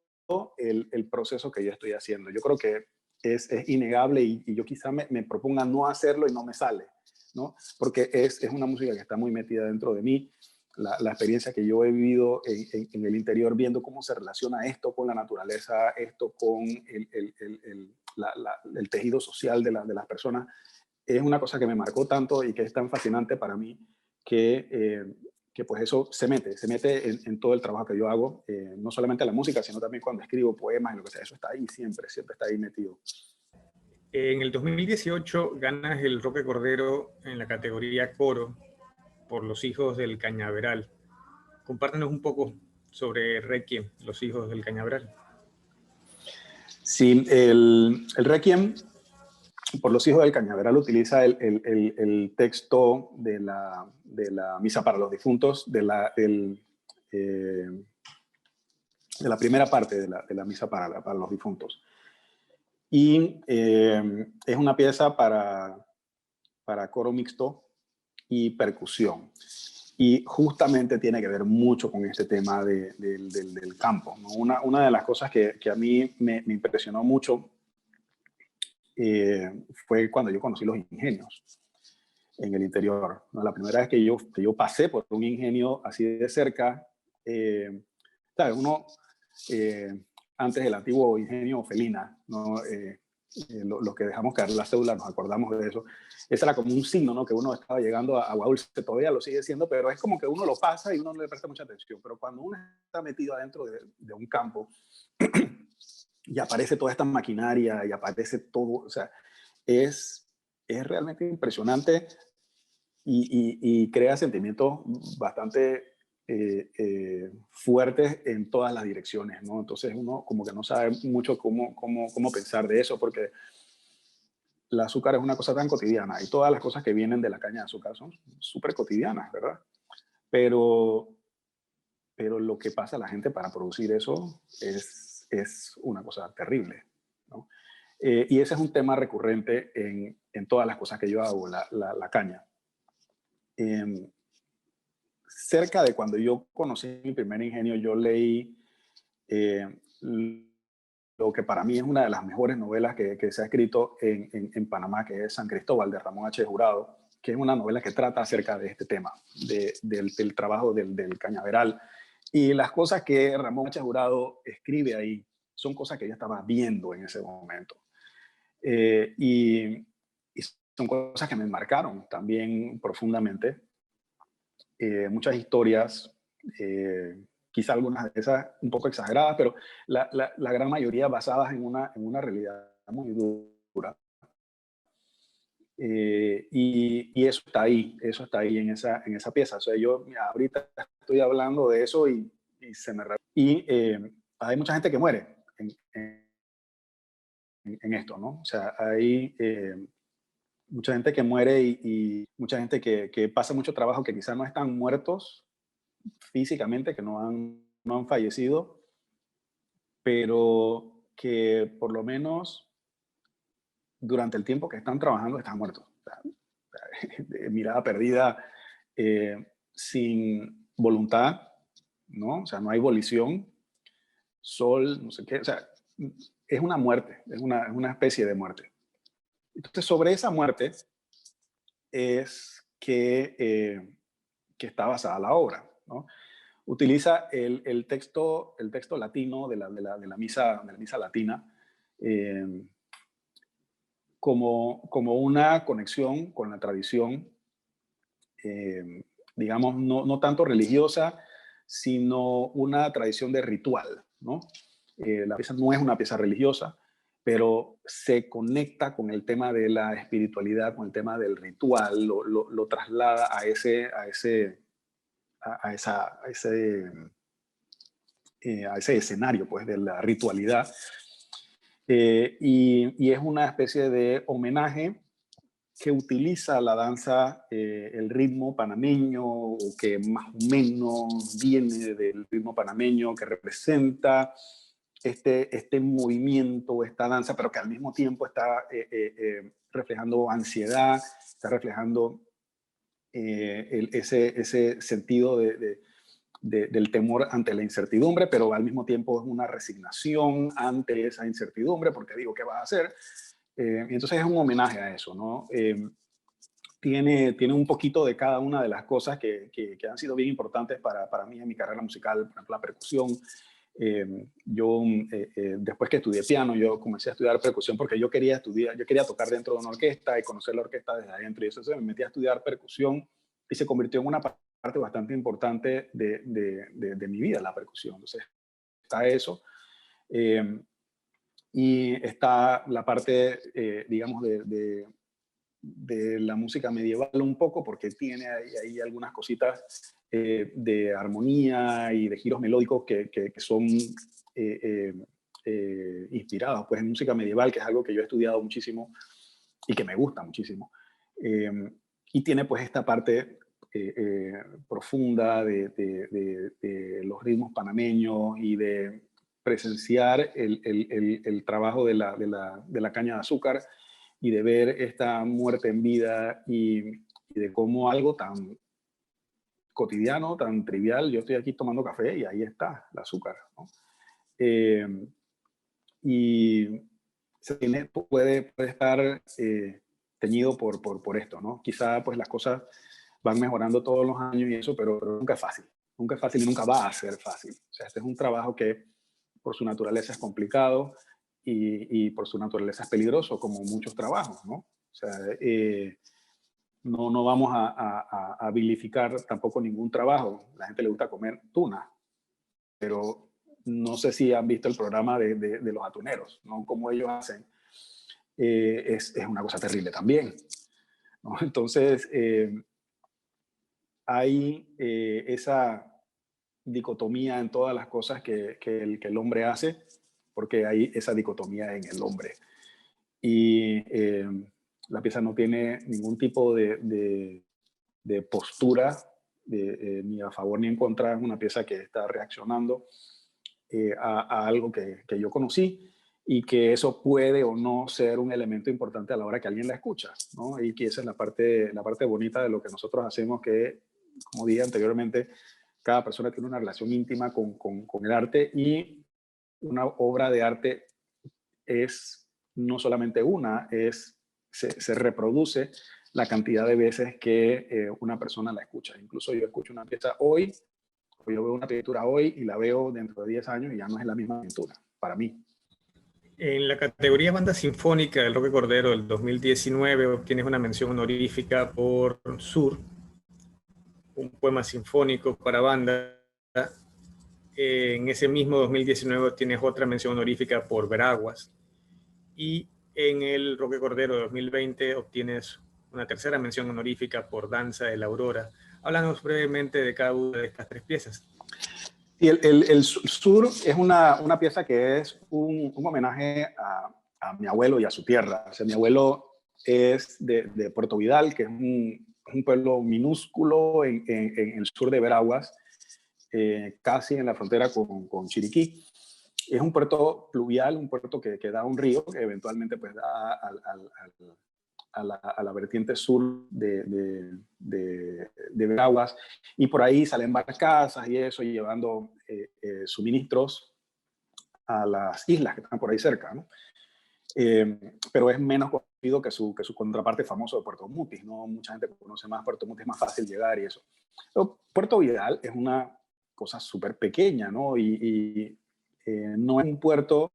el proceso que yo estoy haciendo. Yo creo que es innegable, y yo quizá me proponga no hacerlo y no me sale, ¿no? Porque es una música que está muy metida dentro de mí. La experiencia que yo he vivido en el interior, viendo cómo se relaciona esto con la naturaleza, esto con el tejido social de las personas, es una cosa que me marcó tanto y que es tan fascinante para mí que pues eso se mete en todo el trabajo que yo hago, no solamente la música, sino también cuando escribo poemas y lo que sea, eso está ahí siempre está ahí metido. En el 2018 ganas el Roque Cordero en la categoría coro por Los Hijos del Cañaveral. Compártenos un poco sobre Requiem, Los Hijos del Cañaveral. Sí, el Requiem por los hijos del Cañaveral utiliza el texto de la Misa para los Difuntos, de la primera parte de la Misa para los Difuntos. Y es una pieza para coro mixto y percusión. Y justamente tiene que ver mucho con este tema del campo, ¿no? Una de las cosas que a mí me impresionó mucho fue cuando yo conocí los ingenios en el interior, ¿no? La primera vez que yo pasé por un ingenio así de cerca, ¿sabes? Uno, antes del antiguo ingenio Felina, ¿no? Los que dejamos caer la cédula nos acordamos de eso. Ese era como un signo, ¿no? Que uno estaba llegando a Agua Dulce, todavía lo sigue siendo, pero es como que uno lo pasa y uno no le presta mucha atención. Pero cuando uno está metido adentro de un campo y aparece toda esta maquinaria y aparece todo, o sea, es realmente impresionante y crea sentimientos bastante fuertes en todas las direcciones, ¿no? Entonces uno como que no sabe mucho cómo pensar de eso, porque el azúcar es una cosa tan cotidiana y todas las cosas que vienen de la caña de azúcar son súper cotidianas, ¿verdad? Pero, pero lo que pasa a la gente para producir eso es una cosa terrible, ¿no? Y ese es un tema recurrente en todas las cosas que yo hago, la caña. Cerca de cuando yo conocí mi primer ingenio, yo leí eh, lo que para mí es una de las mejores novelas que se ha escrito en Panamá, que es San Cristóbal, de Ramón H. Jurado, que es una novela que trata acerca de este tema, del trabajo del cañaveral. Y las cosas que Ramón H. Jurado escribe ahí son cosas que yo estaba viendo en ese momento. Y son cosas que me marcaron también profundamente. Muchas historias, quizá algunas de esas un poco exageradas, pero la gran mayoría basadas en una realidad muy dura. Y eso está ahí en esa pieza. O sea, yo mira, ahorita estoy hablando de eso y se me... Y hay mucha gente que muere en esto, ¿no? O sea, hay mucha gente que muere y mucha gente que pasa mucho trabajo, que quizás no están muertos físicamente, que no han fallecido, pero que por lo menos durante el tiempo que están trabajando están muertos. O sea, de mirada perdida, sin voluntad, ¿no? O sea, no hay volición, sol, no sé qué. O sea, es una muerte, es una especie de muerte. Entonces, sobre esa muerte es que está basada la obra, ¿no? Utiliza el texto latino de la misa latina como una conexión con la tradición, eh, digamos, no tanto religiosa, sino una tradición de ritual, ¿no? La pieza no es una pieza religiosa, pero se conecta con el tema de la espiritualidad, con el tema del ritual, lo traslada a ese escenario, pues, de la ritualidad. Y es una especie de homenaje que utiliza la danza, el ritmo panameño, o que más o menos viene del ritmo panameño, que representa este movimiento, esta danza, pero que al mismo tiempo está reflejando ansiedad, está reflejando ese sentido del temor ante la incertidumbre, pero al mismo tiempo es una resignación ante esa incertidumbre, porque digo, ¿qué vas a hacer? Entonces es un homenaje a eso, ¿no? Tiene un poquito de cada una de las cosas que han sido bien importantes para mí en mi carrera musical, por ejemplo, la percusión. Después que estudié piano, yo comencé a estudiar percusión porque yo quería tocar dentro de una orquesta y conocer la orquesta desde adentro, y eso me metí a estudiar percusión y se convirtió en una parte bastante importante de mi vida, la percusión. Entonces está eso. Y está la parte, digamos, de la música medieval un poco, porque tiene ahí algunas cositas de armonía y de giros melódicos que son inspirados pues, en música medieval, que es algo que yo he estudiado muchísimo y que me gusta muchísimo. Y tiene pues esta parte profunda de los ritmos panameños y de presenciar el trabajo de la caña de azúcar y de ver esta muerte en vida y de cómo algo tan cotidiano, tan trivial, yo estoy aquí tomando café y ahí está el azúcar, ¿no? Y puede estar teñido por esto, ¿no? Quizá pues las cosas van mejorando todos los años y eso, pero nunca es fácil. Nunca es fácil y nunca va a ser fácil. O sea, este es un trabajo que por su naturaleza es complicado y por su naturaleza es peligroso, como muchos trabajos, ¿no? O sea, no vamos a vilificar tampoco ningún trabajo. La gente le gusta comer tuna, pero no sé si han visto el programa de los atuneros, ¿no? Cómo ellos hacen. Es una cosa terrible también, ¿no? Entonces, hay esa dicotomía en todas las cosas que el hombre hace, porque hay esa dicotomía en el hombre. Y la pieza no tiene ningún tipo de postura ni a favor ni en contra. Es una pieza que está reaccionando a algo que yo conocí y que eso puede o no ser un elemento importante a la hora que alguien la escucha, ¿no? Y que esa es la parte bonita de lo que nosotros hacemos, que, como dije anteriormente, cada persona tiene una relación íntima con el arte, y una obra de arte es no solamente una, se reproduce la cantidad de veces que una persona la escucha. Incluso yo escucho una pieza hoy, o yo veo una pintura hoy y la veo dentro de 10 años y ya no es la misma pintura, para mí. En la categoría Banda Sinfónica del Roque Cordero del 2019 obtienes una mención honorífica por Sur, un poema sinfónico para banda. En ese mismo 2019 tienes otra mención honorífica por Veraguas. Y en el Roque Cordero 2020 obtienes una tercera mención honorífica por Danza de la Aurora. Háblanos brevemente de cada una de estas tres piezas. Y el Sur es una pieza que es un homenaje a mi abuelo y a su tierra. O sea, mi abuelo es de Puerto Vidal, que es un pueblo minúsculo en el sur de Veraguas, casi en la frontera con Chiriquí. Es un puerto pluvial, un puerto que da a un río que eventualmente pues da a la vertiente sur de Veraguas, y por ahí salen barcazas y eso, llevando suministros a las islas que están por ahí cerca, ¿no? Pero es menos conocido que su contraparte famoso de Puerto Mutis, ¿no? Mucha gente conoce más Puerto Mutis, es más fácil llegar y eso. Pero Puerto Vidal es una cosa súper pequeña, ¿no? Y no es un puerto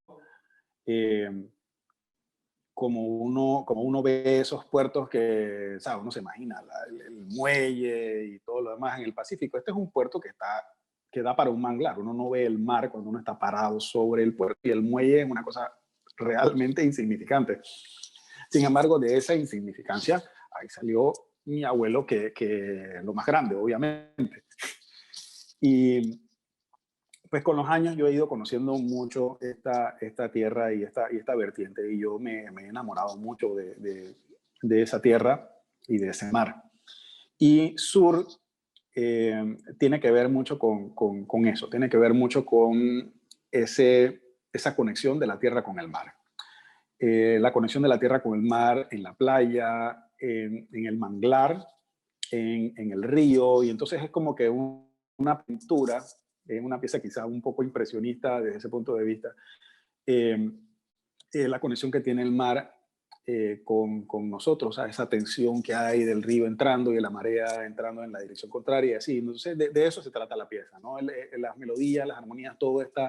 como uno ve esos puertos que, ¿sabes? Uno se imagina el muelle y todo lo demás en el Pacífico. Este es un puerto que da para un manglar. Uno no ve el mar cuando uno está parado sobre el puerto, y el muelle es una cosa realmente insignificante. Sin embargo, de esa insignificancia, ahí salió mi abuelo, que lo más grande, obviamente. Y pues con los años yo he ido conociendo mucho esta tierra y esta vertiente, y yo me he enamorado mucho de esa tierra y de ese mar. Y Sur tiene que ver mucho con eso, tiene que ver mucho con esa conexión de la tierra con el mar. La conexión de la tierra con el mar en la playa, en el manglar, en el río, y entonces es como que una pintura, una pieza quizá un poco impresionista desde ese punto de vista, la conexión que tiene el mar con nosotros, a esa tensión que hay del río entrando y de la marea entrando en la dirección contraria, así. Entonces de eso se trata la pieza, ¿no? Las melodías, las armonías, todo está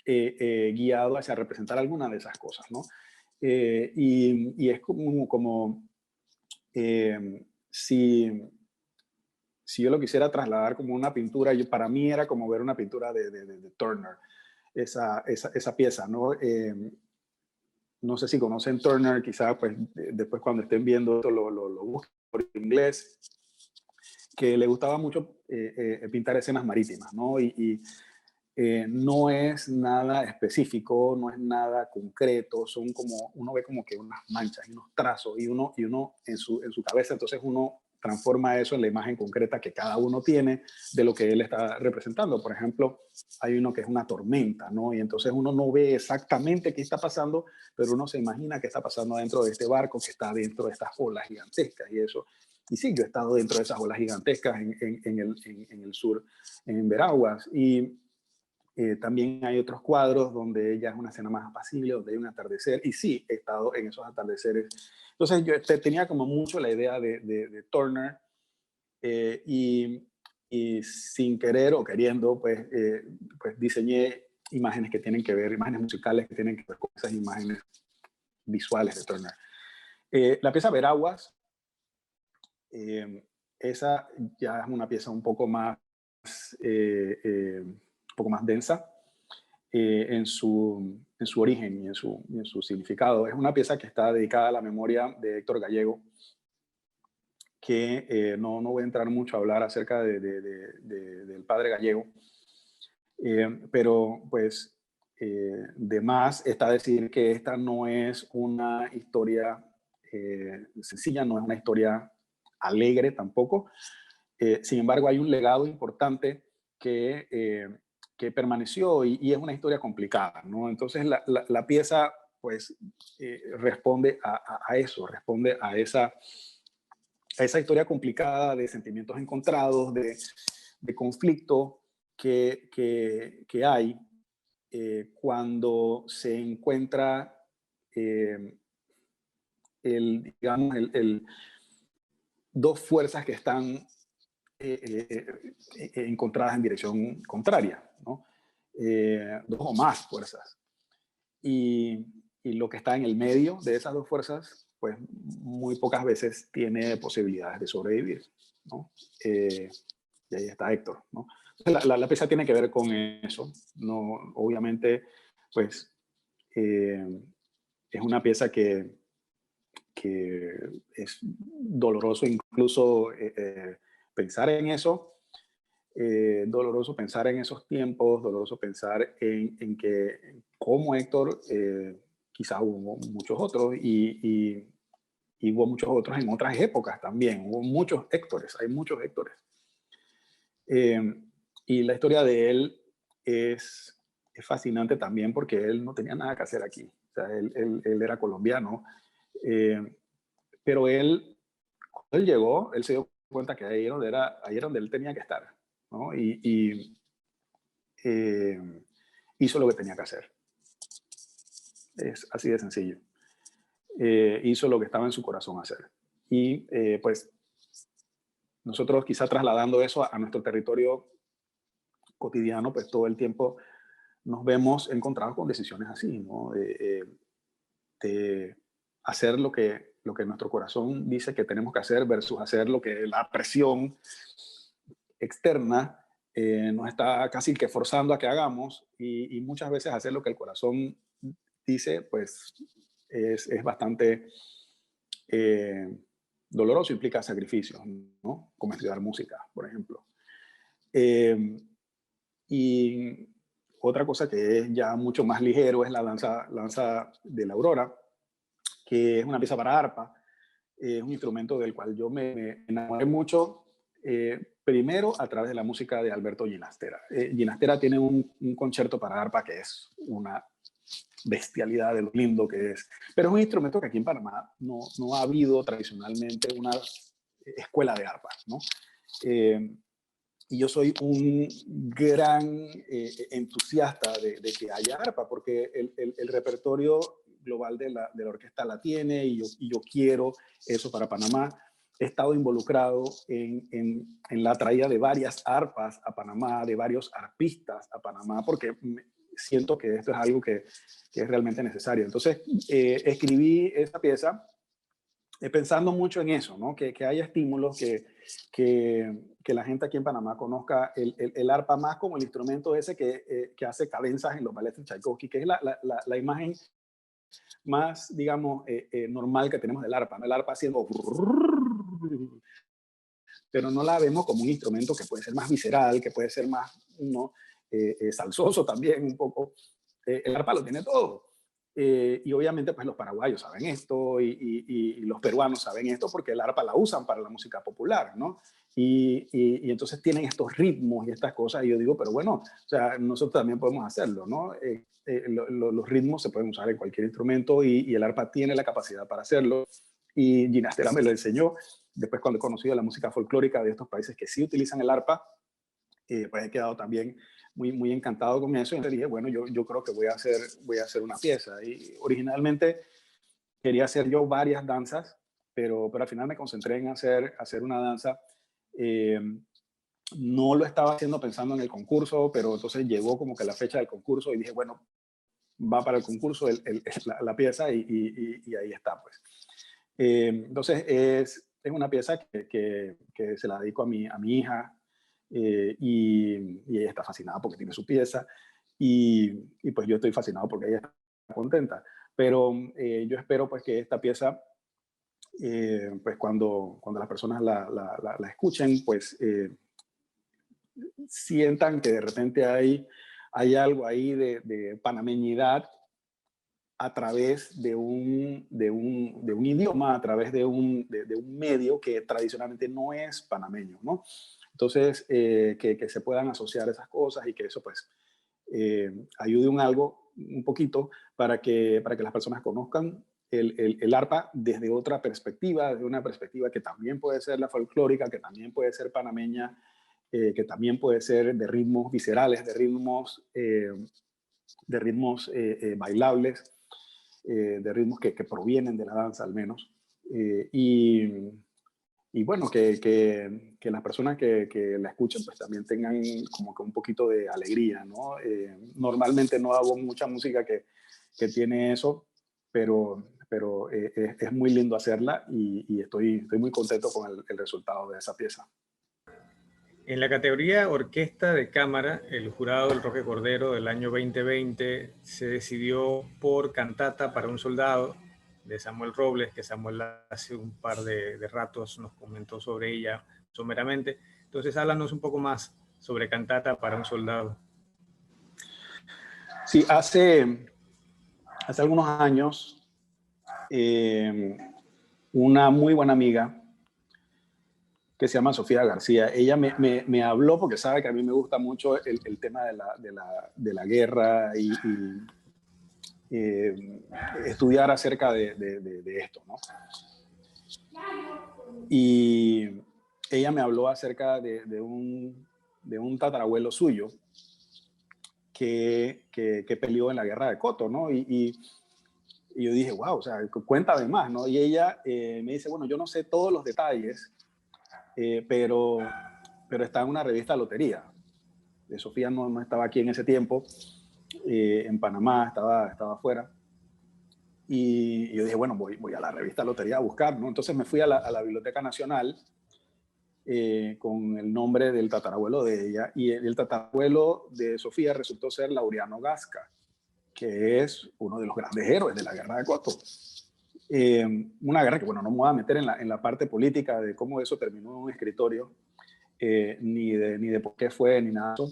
guiado hacia representar alguna de esas cosas, ¿no? Y es como si yo lo quisiera trasladar como una pintura, para mí era como ver una pintura de Turner, esa pieza, ¿no? No sé si conocen Turner, quizá pues después cuando estén viendo esto lo busquen por inglés, que le gustaba mucho pintar escenas marítimas, ¿no? Y no es nada específico, no es nada concreto, son como, uno ve como que unas manchas y unos trazos y uno en su cabeza, entonces uno transforma eso en la imagen concreta que cada uno tiene de lo que él está representando. Por ejemplo, hay uno que es una tormenta, ¿no? Y entonces uno no ve exactamente qué está pasando, pero uno se imagina qué está pasando dentro de este barco que está dentro de estas olas gigantescas y eso. Y sí, yo he estado dentro de esas olas gigantescas en el sur, en Veraguas, y también hay otros cuadros donde ya es una escena más apacible, donde hay un atardecer, y sí, he estado en esos atardeceres. Entonces yo tenía como mucho la idea de Turner, eh, y, y sin querer o queriendo, pues diseñé imágenes que tienen que ver, imágenes musicales que tienen que ver con esas imágenes visuales de Turner. La pieza Veraguas, esa ya es una pieza un poco más densa, en su origen y en su significado. Es una pieza que está dedicada a la memoria de Héctor Gallego, que no voy a entrar mucho a hablar acerca del padre Gallego, pero pues de más está decir que esta no es una historia sencilla, no es una historia alegre tampoco. Sin embargo, hay un legado importante que permaneció y es una historia complicada, ¿no? Entonces la pieza pues responde a eso, responde a esa historia complicada de sentimientos encontrados, de conflicto que hay cuando se encuentra eh, digamos, dos fuerzas que están encontradas en dirección contraria, ¿no? Dos o más fuerzas. Y, y lo que está en el medio de esas dos fuerzas, pues muy pocas veces tiene posibilidades de sobrevivir, ¿no? Y ahí está Héctor, ¿no? La pieza tiene que ver con eso, ¿no? Obviamente, pues es una pieza que es doloroso incluso pensar en eso, doloroso pensar en esos tiempos, doloroso pensar en que como Héctor, quizá hubo muchos otros y hubo muchos otros en otras épocas también, hubo muchos Héctores, hay muchos Héctores. Eh, y la historia de él es fascinante también porque él no tenía nada que hacer aquí, o sea, él era colombiano, eh, pero cuando él llegó, él se dio cuenta que ahí era donde él tenía que estar, ¿no? Eh, hizo lo que tenía que hacer. Es así de sencillo. Hizo lo que estaba en su corazón hacer. Y pues nosotros quizá trasladando eso a nuestro territorio cotidiano, pues todo el tiempo nos vemos encontrados con decisiones así, ¿no? De hacer lo que nuestro corazón dice que tenemos que hacer versus hacer lo que la presión externa nos está casi que forzando a que hagamos y muchas veces hacer lo que el corazón dice, pues es bastante doloroso, implica sacrificios, ¿no? Como estudiar música, por ejemplo. Y otra cosa que es ya mucho más ligero es la danza de la aurora, que es una pieza para arpa, es un instrumento del cual yo me enamoré mucho, primero a través de la música de Alberto Ginastera. Ginastera tiene un concierto para arpa que es una bestialidad de lo lindo que es, pero es un instrumento que aquí en Panamá no ha habido tradicionalmente una escuela de arpa, ¿no? Y yo soy un gran entusiasta de que haya arpa, porque el repertorio global de la orquesta la tiene y yo quiero eso para Panamá. He estado involucrado en la traída de varias arpas a Panamá, de varios arpistas a Panamá, porque siento que esto es algo que es realmente necesario. Entonces, escribí esta pieza pensando mucho en eso, ¿no? Que haya estímulos, que la gente aquí en Panamá conozca el arpa más como el instrumento ese que hace cadenzas en los ballets de Tchaikovsky, que es la imagen más, digamos, normal que tenemos del arpa, ¿no? El arpa haciendo... Pero no la vemos como un instrumento que puede ser más visceral, que puede ser más, ¿no? salsoso también un poco. El arpa lo tiene todo. Y obviamente pues los paraguayos saben esto y los peruanos saben esto porque el arpa la usan para la música popular, ¿no? Y entonces tienen estos ritmos y estas cosas y yo digo, pero bueno, o sea, nosotros también podemos hacerlo, ¿no? Los ritmos se pueden usar en cualquier instrumento y el arpa tiene la capacidad para hacerlo y Ginastera me lo enseñó. Después cuando he conocido la música folclórica de estos países que sí utilizan el arpa, pues he quedado también muy encantado con eso. Y entonces dije, bueno, yo creo que voy a hacer una pieza. Y originalmente quería hacer yo varias danzas, pero al final me concentré en hacer una danza. Eh, no lo estaba haciendo pensando en el concurso, pero entonces llegó como que la fecha del concurso y dije, bueno, va para el concurso la pieza y ahí está, pues. Entonces es una pieza que se la dedico a mi hija y ella está fascinada porque tiene su pieza y pues yo estoy fascinado porque ella está contenta. Pero yo espero pues que esta pieza, pues cuando las personas la escuchen, pues sientan que de repente hay algo ahí de panameñidad a través de un idioma, a través de un medio que tradicionalmente no es panameño, ¿no? Entonces, que se puedan asociar esas cosas y que eso pues ayude un poquito para que las personas conozcan el arpa desde otra perspectiva, desde una perspectiva que también puede ser la folclórica, que también puede ser panameña, que también puede ser de ritmos viscerales, de ritmos bailables, de ritmos que provienen de la danza al menos. Eh, y, y bueno, que las personas que la escuchen pues también tengan como que un poquito de alegría, ¿no? Normalmente no hago mucha música que tiene eso, pero es muy lindo hacerla y estoy muy contento con el resultado de esa pieza. En la categoría Orquesta de Cámara, el jurado del Roque Cordero del año 2020 se decidió por Cantata para un soldado de Samuel Robles, que Samuel hace un par de ratos nos comentó sobre ella someramente. Entonces, háblanos un poco más sobre Cantata para un soldado. Sí, hace algunos años, eh, una muy buena amiga que se llama Sofía García. Ella me habló porque sabe que a mí me gusta mucho el tema de la guerra y estudiar acerca de esto, ¿no? Y ella me habló acerca de un tatarabuelo suyo que peleó en la guerra de Coto, ¿no? Y yo dije, wow, o sea, cuéntame más, ¿no? Y ella me dice, bueno, yo no sé todos los detalles, pero está en una revista Lotería. Sofía no estaba aquí en ese tiempo, en Panamá, estaba afuera. Y yo dije, bueno, voy a la revista Lotería a buscar, ¿no? Entonces me fui a la Biblioteca Nacional con el nombre del tatarabuelo de ella, y el tatarabuelo de Sofía resultó ser Laureano Gasca, que es uno de los grandes héroes de la guerra de Coto. Una guerra que, bueno, no me voy a meter en la parte política de cómo eso terminó en un escritorio, ni de por qué fue, ni nada de eso,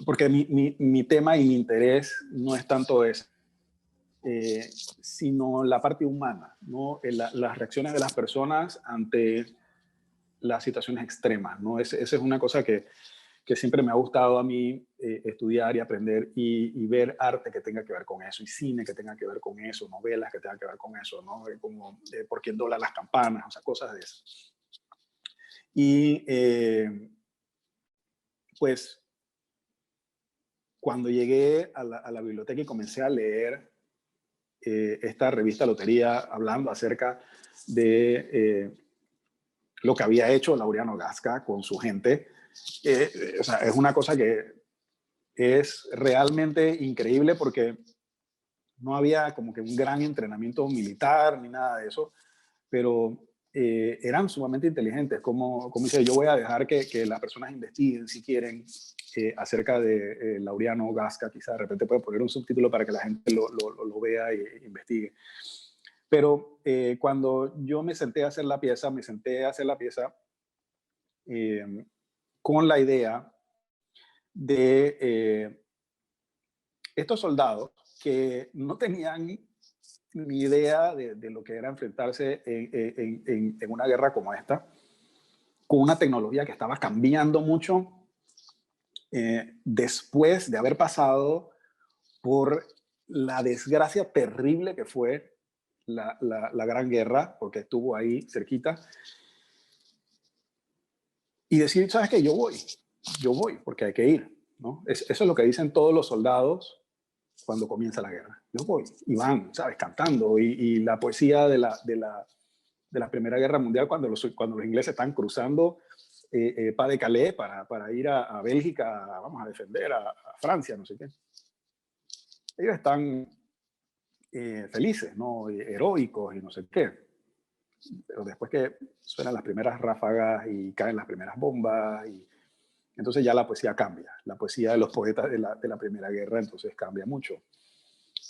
porque mi tema y mi interés no es tanto eso, sino la parte humana, ¿no? Las reacciones de las personas ante las situaciones extremas, ¿no? Esa es una cosa que siempre me ha gustado a mí estudiar y aprender y ver arte que tenga que ver con eso, y cine que tenga que ver con eso, novelas que tengan que ver con eso, ¿no? Como Por quién doblan las campanas, o sea, cosas de esas. Y pues cuando llegué a la biblioteca y comencé a leer esta revista Lotería hablando acerca de lo que había hecho Laureano Gasca con su gente, o sea, es una cosa que es realmente increíble porque no había como que un gran entrenamiento militar ni nada de eso, pero eran sumamente inteligentes. Como dice, yo voy a dejar que las personas investiguen si quieren acerca de Laureano Gasca, quizá de repente puede poner un subtítulo para que la gente lo vea e investigue. Pero cuando yo me senté a hacer la pieza, con la idea de estos soldados que no tenían ni idea de lo que era enfrentarse en una guerra como esta, con una tecnología que estaba cambiando mucho después de haber pasado por la desgracia terrible que fue la Gran Guerra, porque estuvo ahí cerquita, y decir, ¿sabes qué? Yo voy, porque hay que ir, ¿no? Eso es lo que dicen todos los soldados cuando comienza la guerra. Yo voy, y van, ¿sabes? Cantando, y la poesía de la Primera Guerra Mundial, cuando los ingleses están cruzando Pas de Calais para ir a Bélgica, vamos a defender a Francia, no sé qué. Ellos están felices, ¿no? Heroicos y no sé qué. Pero después que suenan las primeras ráfagas y caen las primeras bombas, y entonces ya la poesía cambia. La poesía de los poetas de la Primera Guerra entonces cambia mucho.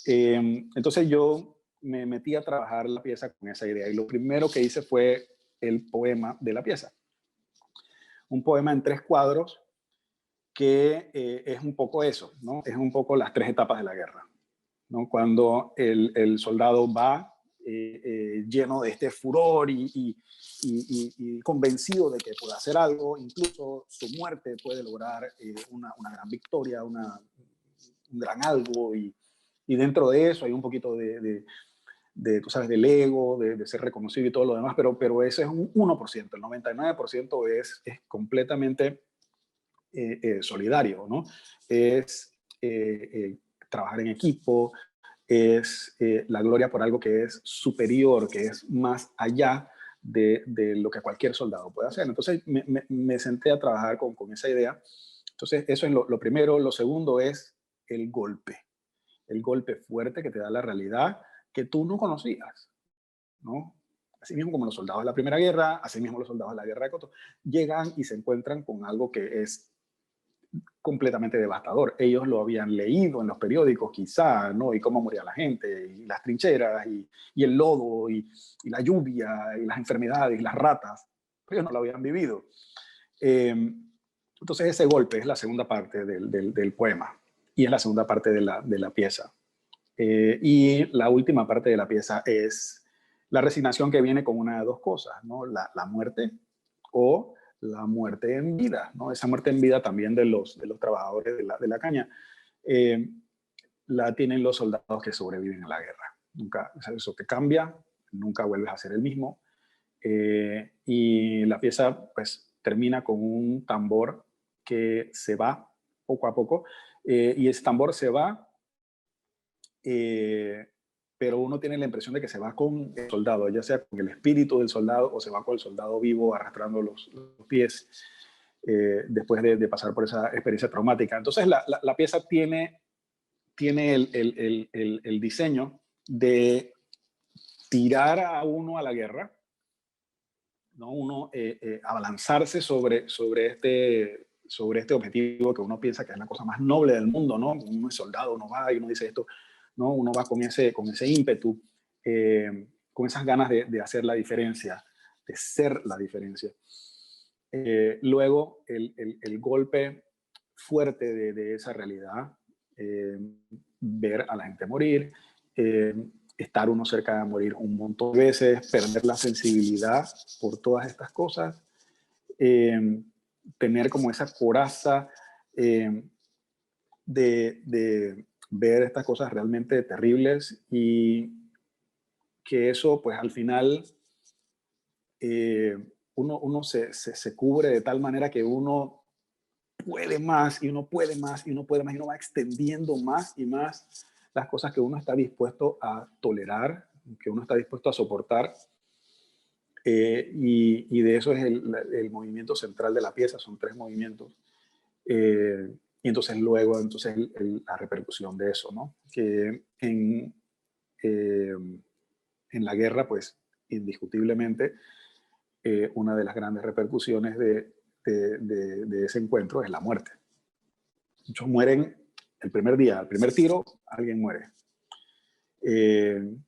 Entonces yo me metí a trabajar la pieza con esa idea, y lo primero que hice fue el poema de la pieza. Un poema en 3 cuadros que es un poco eso, ¿no? Es un poco las 3 etapas de la guerra, ¿no? Cuando el soldado va lleno de este furor y convencido de que puede hacer algo, incluso su muerte puede lograr una gran victoria, un gran algo, y dentro de eso hay un poquito tú sabes, del ego, de ser reconocido y todo lo demás, pero ese es un 1%, el 99% es completamente solidario, ¿no? Es trabajar en equipo, es la gloria por algo que es superior, que es más allá de lo que cualquier soldado puede hacer. Entonces me senté a trabajar con esa idea. Entonces eso es lo primero. Lo segundo es el golpe fuerte que te da la realidad que tú no conocías, ¿no? Así mismo como los soldados de la Primera Guerra, así mismo los soldados de la Guerra de Koto, llegan y se encuentran con algo que es completamente devastador. Ellos lo habían leído en los periódicos quizá, ¿no? Y cómo moría la gente, y las trincheras, y el lodo, y la lluvia, y las enfermedades, y las ratas. Pero ellos no lo habían vivido. Entonces ese golpe es la segunda parte del poema, y es la segunda parte de la pieza. Y la última parte de la pieza es la resignación que viene con una de 2 cosas, ¿no? La muerte o la muerte en vida, ¿no? Esa muerte en vida también de los trabajadores de la caña, la tienen los soldados que sobreviven a la guerra. Nunca, o sea, eso te cambia, nunca vuelves a ser el mismo. Y la pieza pues termina con un tambor que se va poco a poco, y ese tambor se va, pero uno tiene la impresión de que se va con el soldado, ya sea con el espíritu del soldado o se va con el soldado vivo arrastrando los pies después de pasar por esa experiencia traumática. Entonces la pieza tiene el diseño de tirar a uno a la guerra, ¿no? Uno abalanzarse sobre este objetivo que uno piensa que es la cosa más noble del mundo, ¿no? Uno es soldado, uno va y uno dice esto, ¿no? Uno va con ese ímpetu, con esas ganas de hacer la diferencia, de ser la diferencia. Luego, el golpe fuerte de esa realidad, ver a la gente morir, estar uno cerca de morir un montón de veces, perder la sensibilidad por todas estas cosas, tener como esa coraza de ver estas cosas realmente terribles, y que eso pues al final uno se cubre de tal manera que uno puede más y uno puede más y uno puede más y uno va extendiendo más y más las cosas que uno está dispuesto a tolerar, que uno está dispuesto a soportar. Y de eso es el movimiento central de la pieza, son 3 movimientos. Y entonces luego la repercusión de eso, ¿no? Que en la guerra, pues indiscutiblemente, una de las grandes repercusiones de ese encuentro es la muerte. Muchos mueren el primer día, el primer tiro, alguien muere.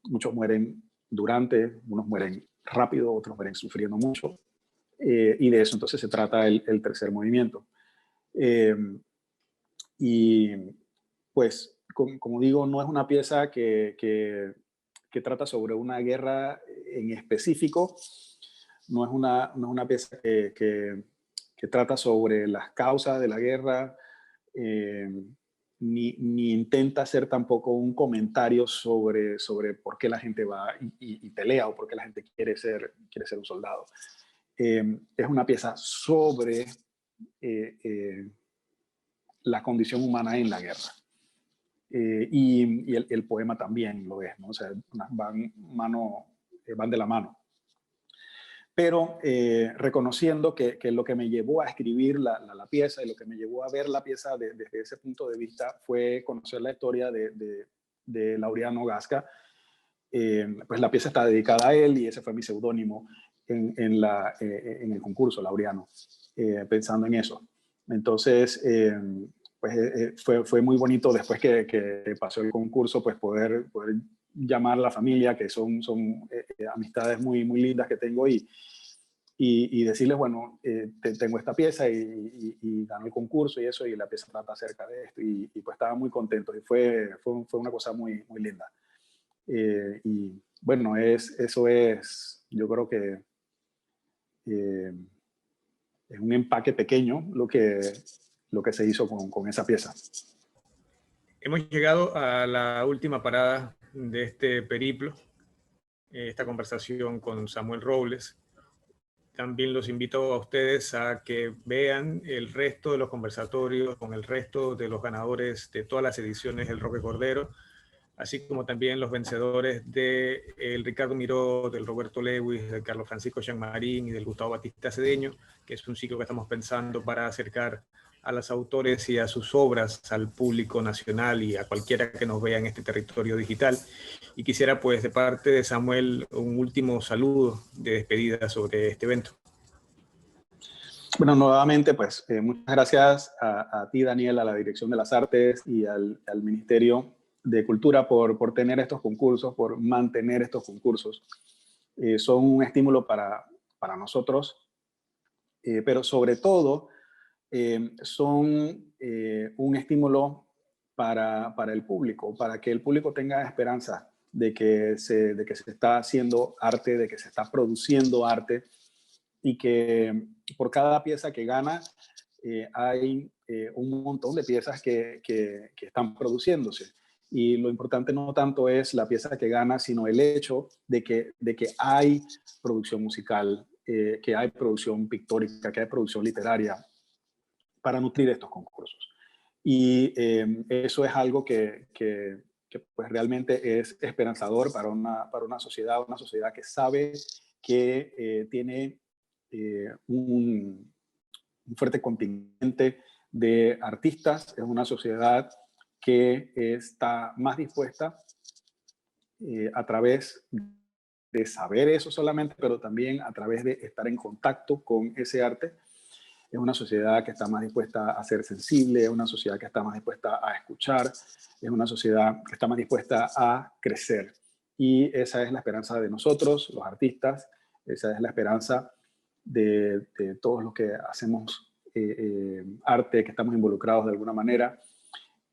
Muchos mueren durante, unos mueren rápido, otros mueren sufriendo mucho. Y de eso entonces se trata el tercer movimiento. Y pues, como digo, no es una pieza que trata sobre una guerra en específico, no es una pieza que trata sobre las causas de la guerra, eh, ni intenta hacer tampoco un comentario sobre por qué la gente va y pelea o por qué la gente quiere ser un soldado. Es una pieza sobre la condición humana en la guerra. Y el poema también lo es, ¿no? O sea, van de la mano. Pero reconociendo que lo que me llevó a escribir la pieza y lo que me llevó a ver la pieza desde ese punto de vista fue conocer la historia de Laureano Gasca. Pues la pieza está dedicada a él y ese fue mi seudónimo en el concurso, Laureano, pensando en eso. Entonces, pues fue muy bonito después que pasó el concurso, pues poder llamar a la familia, que son amistades muy, muy lindas que tengo, y decirles, bueno, tengo esta pieza y ganó el concurso y eso, y la pieza trata acerca de esto, y pues estaba muy contento, y fue una cosa muy, muy linda. Y bueno, eso es, yo creo que es un empaque pequeño lo que se hizo con esa pieza. Hemos llegado a la última parada de este periplo, esta conversación con Samuel Robles. También los invito a ustedes a que vean el resto de los conversatorios con el resto de los ganadores de todas las ediciones del Roque Cordero, así como también los vencedores del Ricardo Miró, del Roberto Lewis, del Carlos Francisco Jean-Marín y del Gustavo Batista Cedeño, que es un ciclo que estamos pensando para acercar a los autores y a sus obras al público nacional y a cualquiera que nos vea en este territorio digital. Y quisiera, pues, de parte de Samuel, un último saludo de despedida sobre este evento. Bueno, nuevamente, pues, muchas gracias a ti, Daniel, a la Dirección de las Artes y al Ministerio de Cultura por tener estos concursos, por mantener estos concursos. Son un estímulo para nosotros, pero sobre todo son un estímulo para el público, para que el público tenga esperanza de que se está haciendo arte, de que se está produciendo arte, y que por cada pieza que gana hay un montón de piezas que están produciéndose. Y lo importante no tanto es la pieza que gana, sino el hecho de que hay producción musical, que hay producción pictórica, que hay producción literaria para nutrir estos concursos. Y eso es algo que pues realmente es esperanzador para una sociedad que sabe que tiene un fuerte contingente de artistas. Es una sociedad que está más dispuesta a través de saber eso solamente, pero también a través de estar en contacto con ese arte. Es una sociedad que está más dispuesta a ser sensible, es una sociedad que está más dispuesta a escuchar, es una sociedad que está más dispuesta a crecer. Y esa es la esperanza de nosotros, los artistas, esa es la esperanza de todos los que hacemos arte, que estamos involucrados de alguna manera.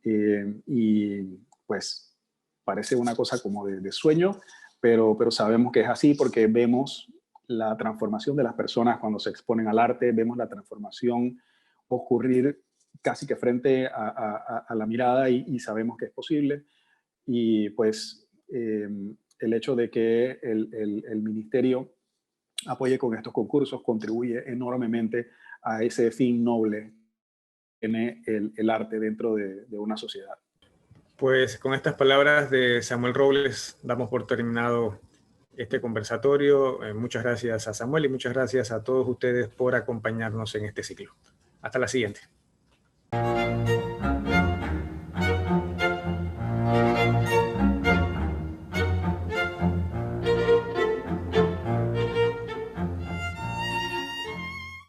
Y pues parece una cosa como de sueño, pero sabemos que es así porque vemos la transformación de las personas cuando se exponen al arte, vemos la transformación ocurrir casi que frente a la mirada y sabemos que es posible. Y pues el hecho de que el ministerio apoye con estos concursos contribuye enormemente a ese fin noble que tiene el arte dentro de una sociedad. Pues con estas palabras de Samuel Robles damos por terminado este conversatorio. Muchas gracias a Samuel y muchas gracias a todos ustedes por acompañarnos en este ciclo. Hasta la siguiente.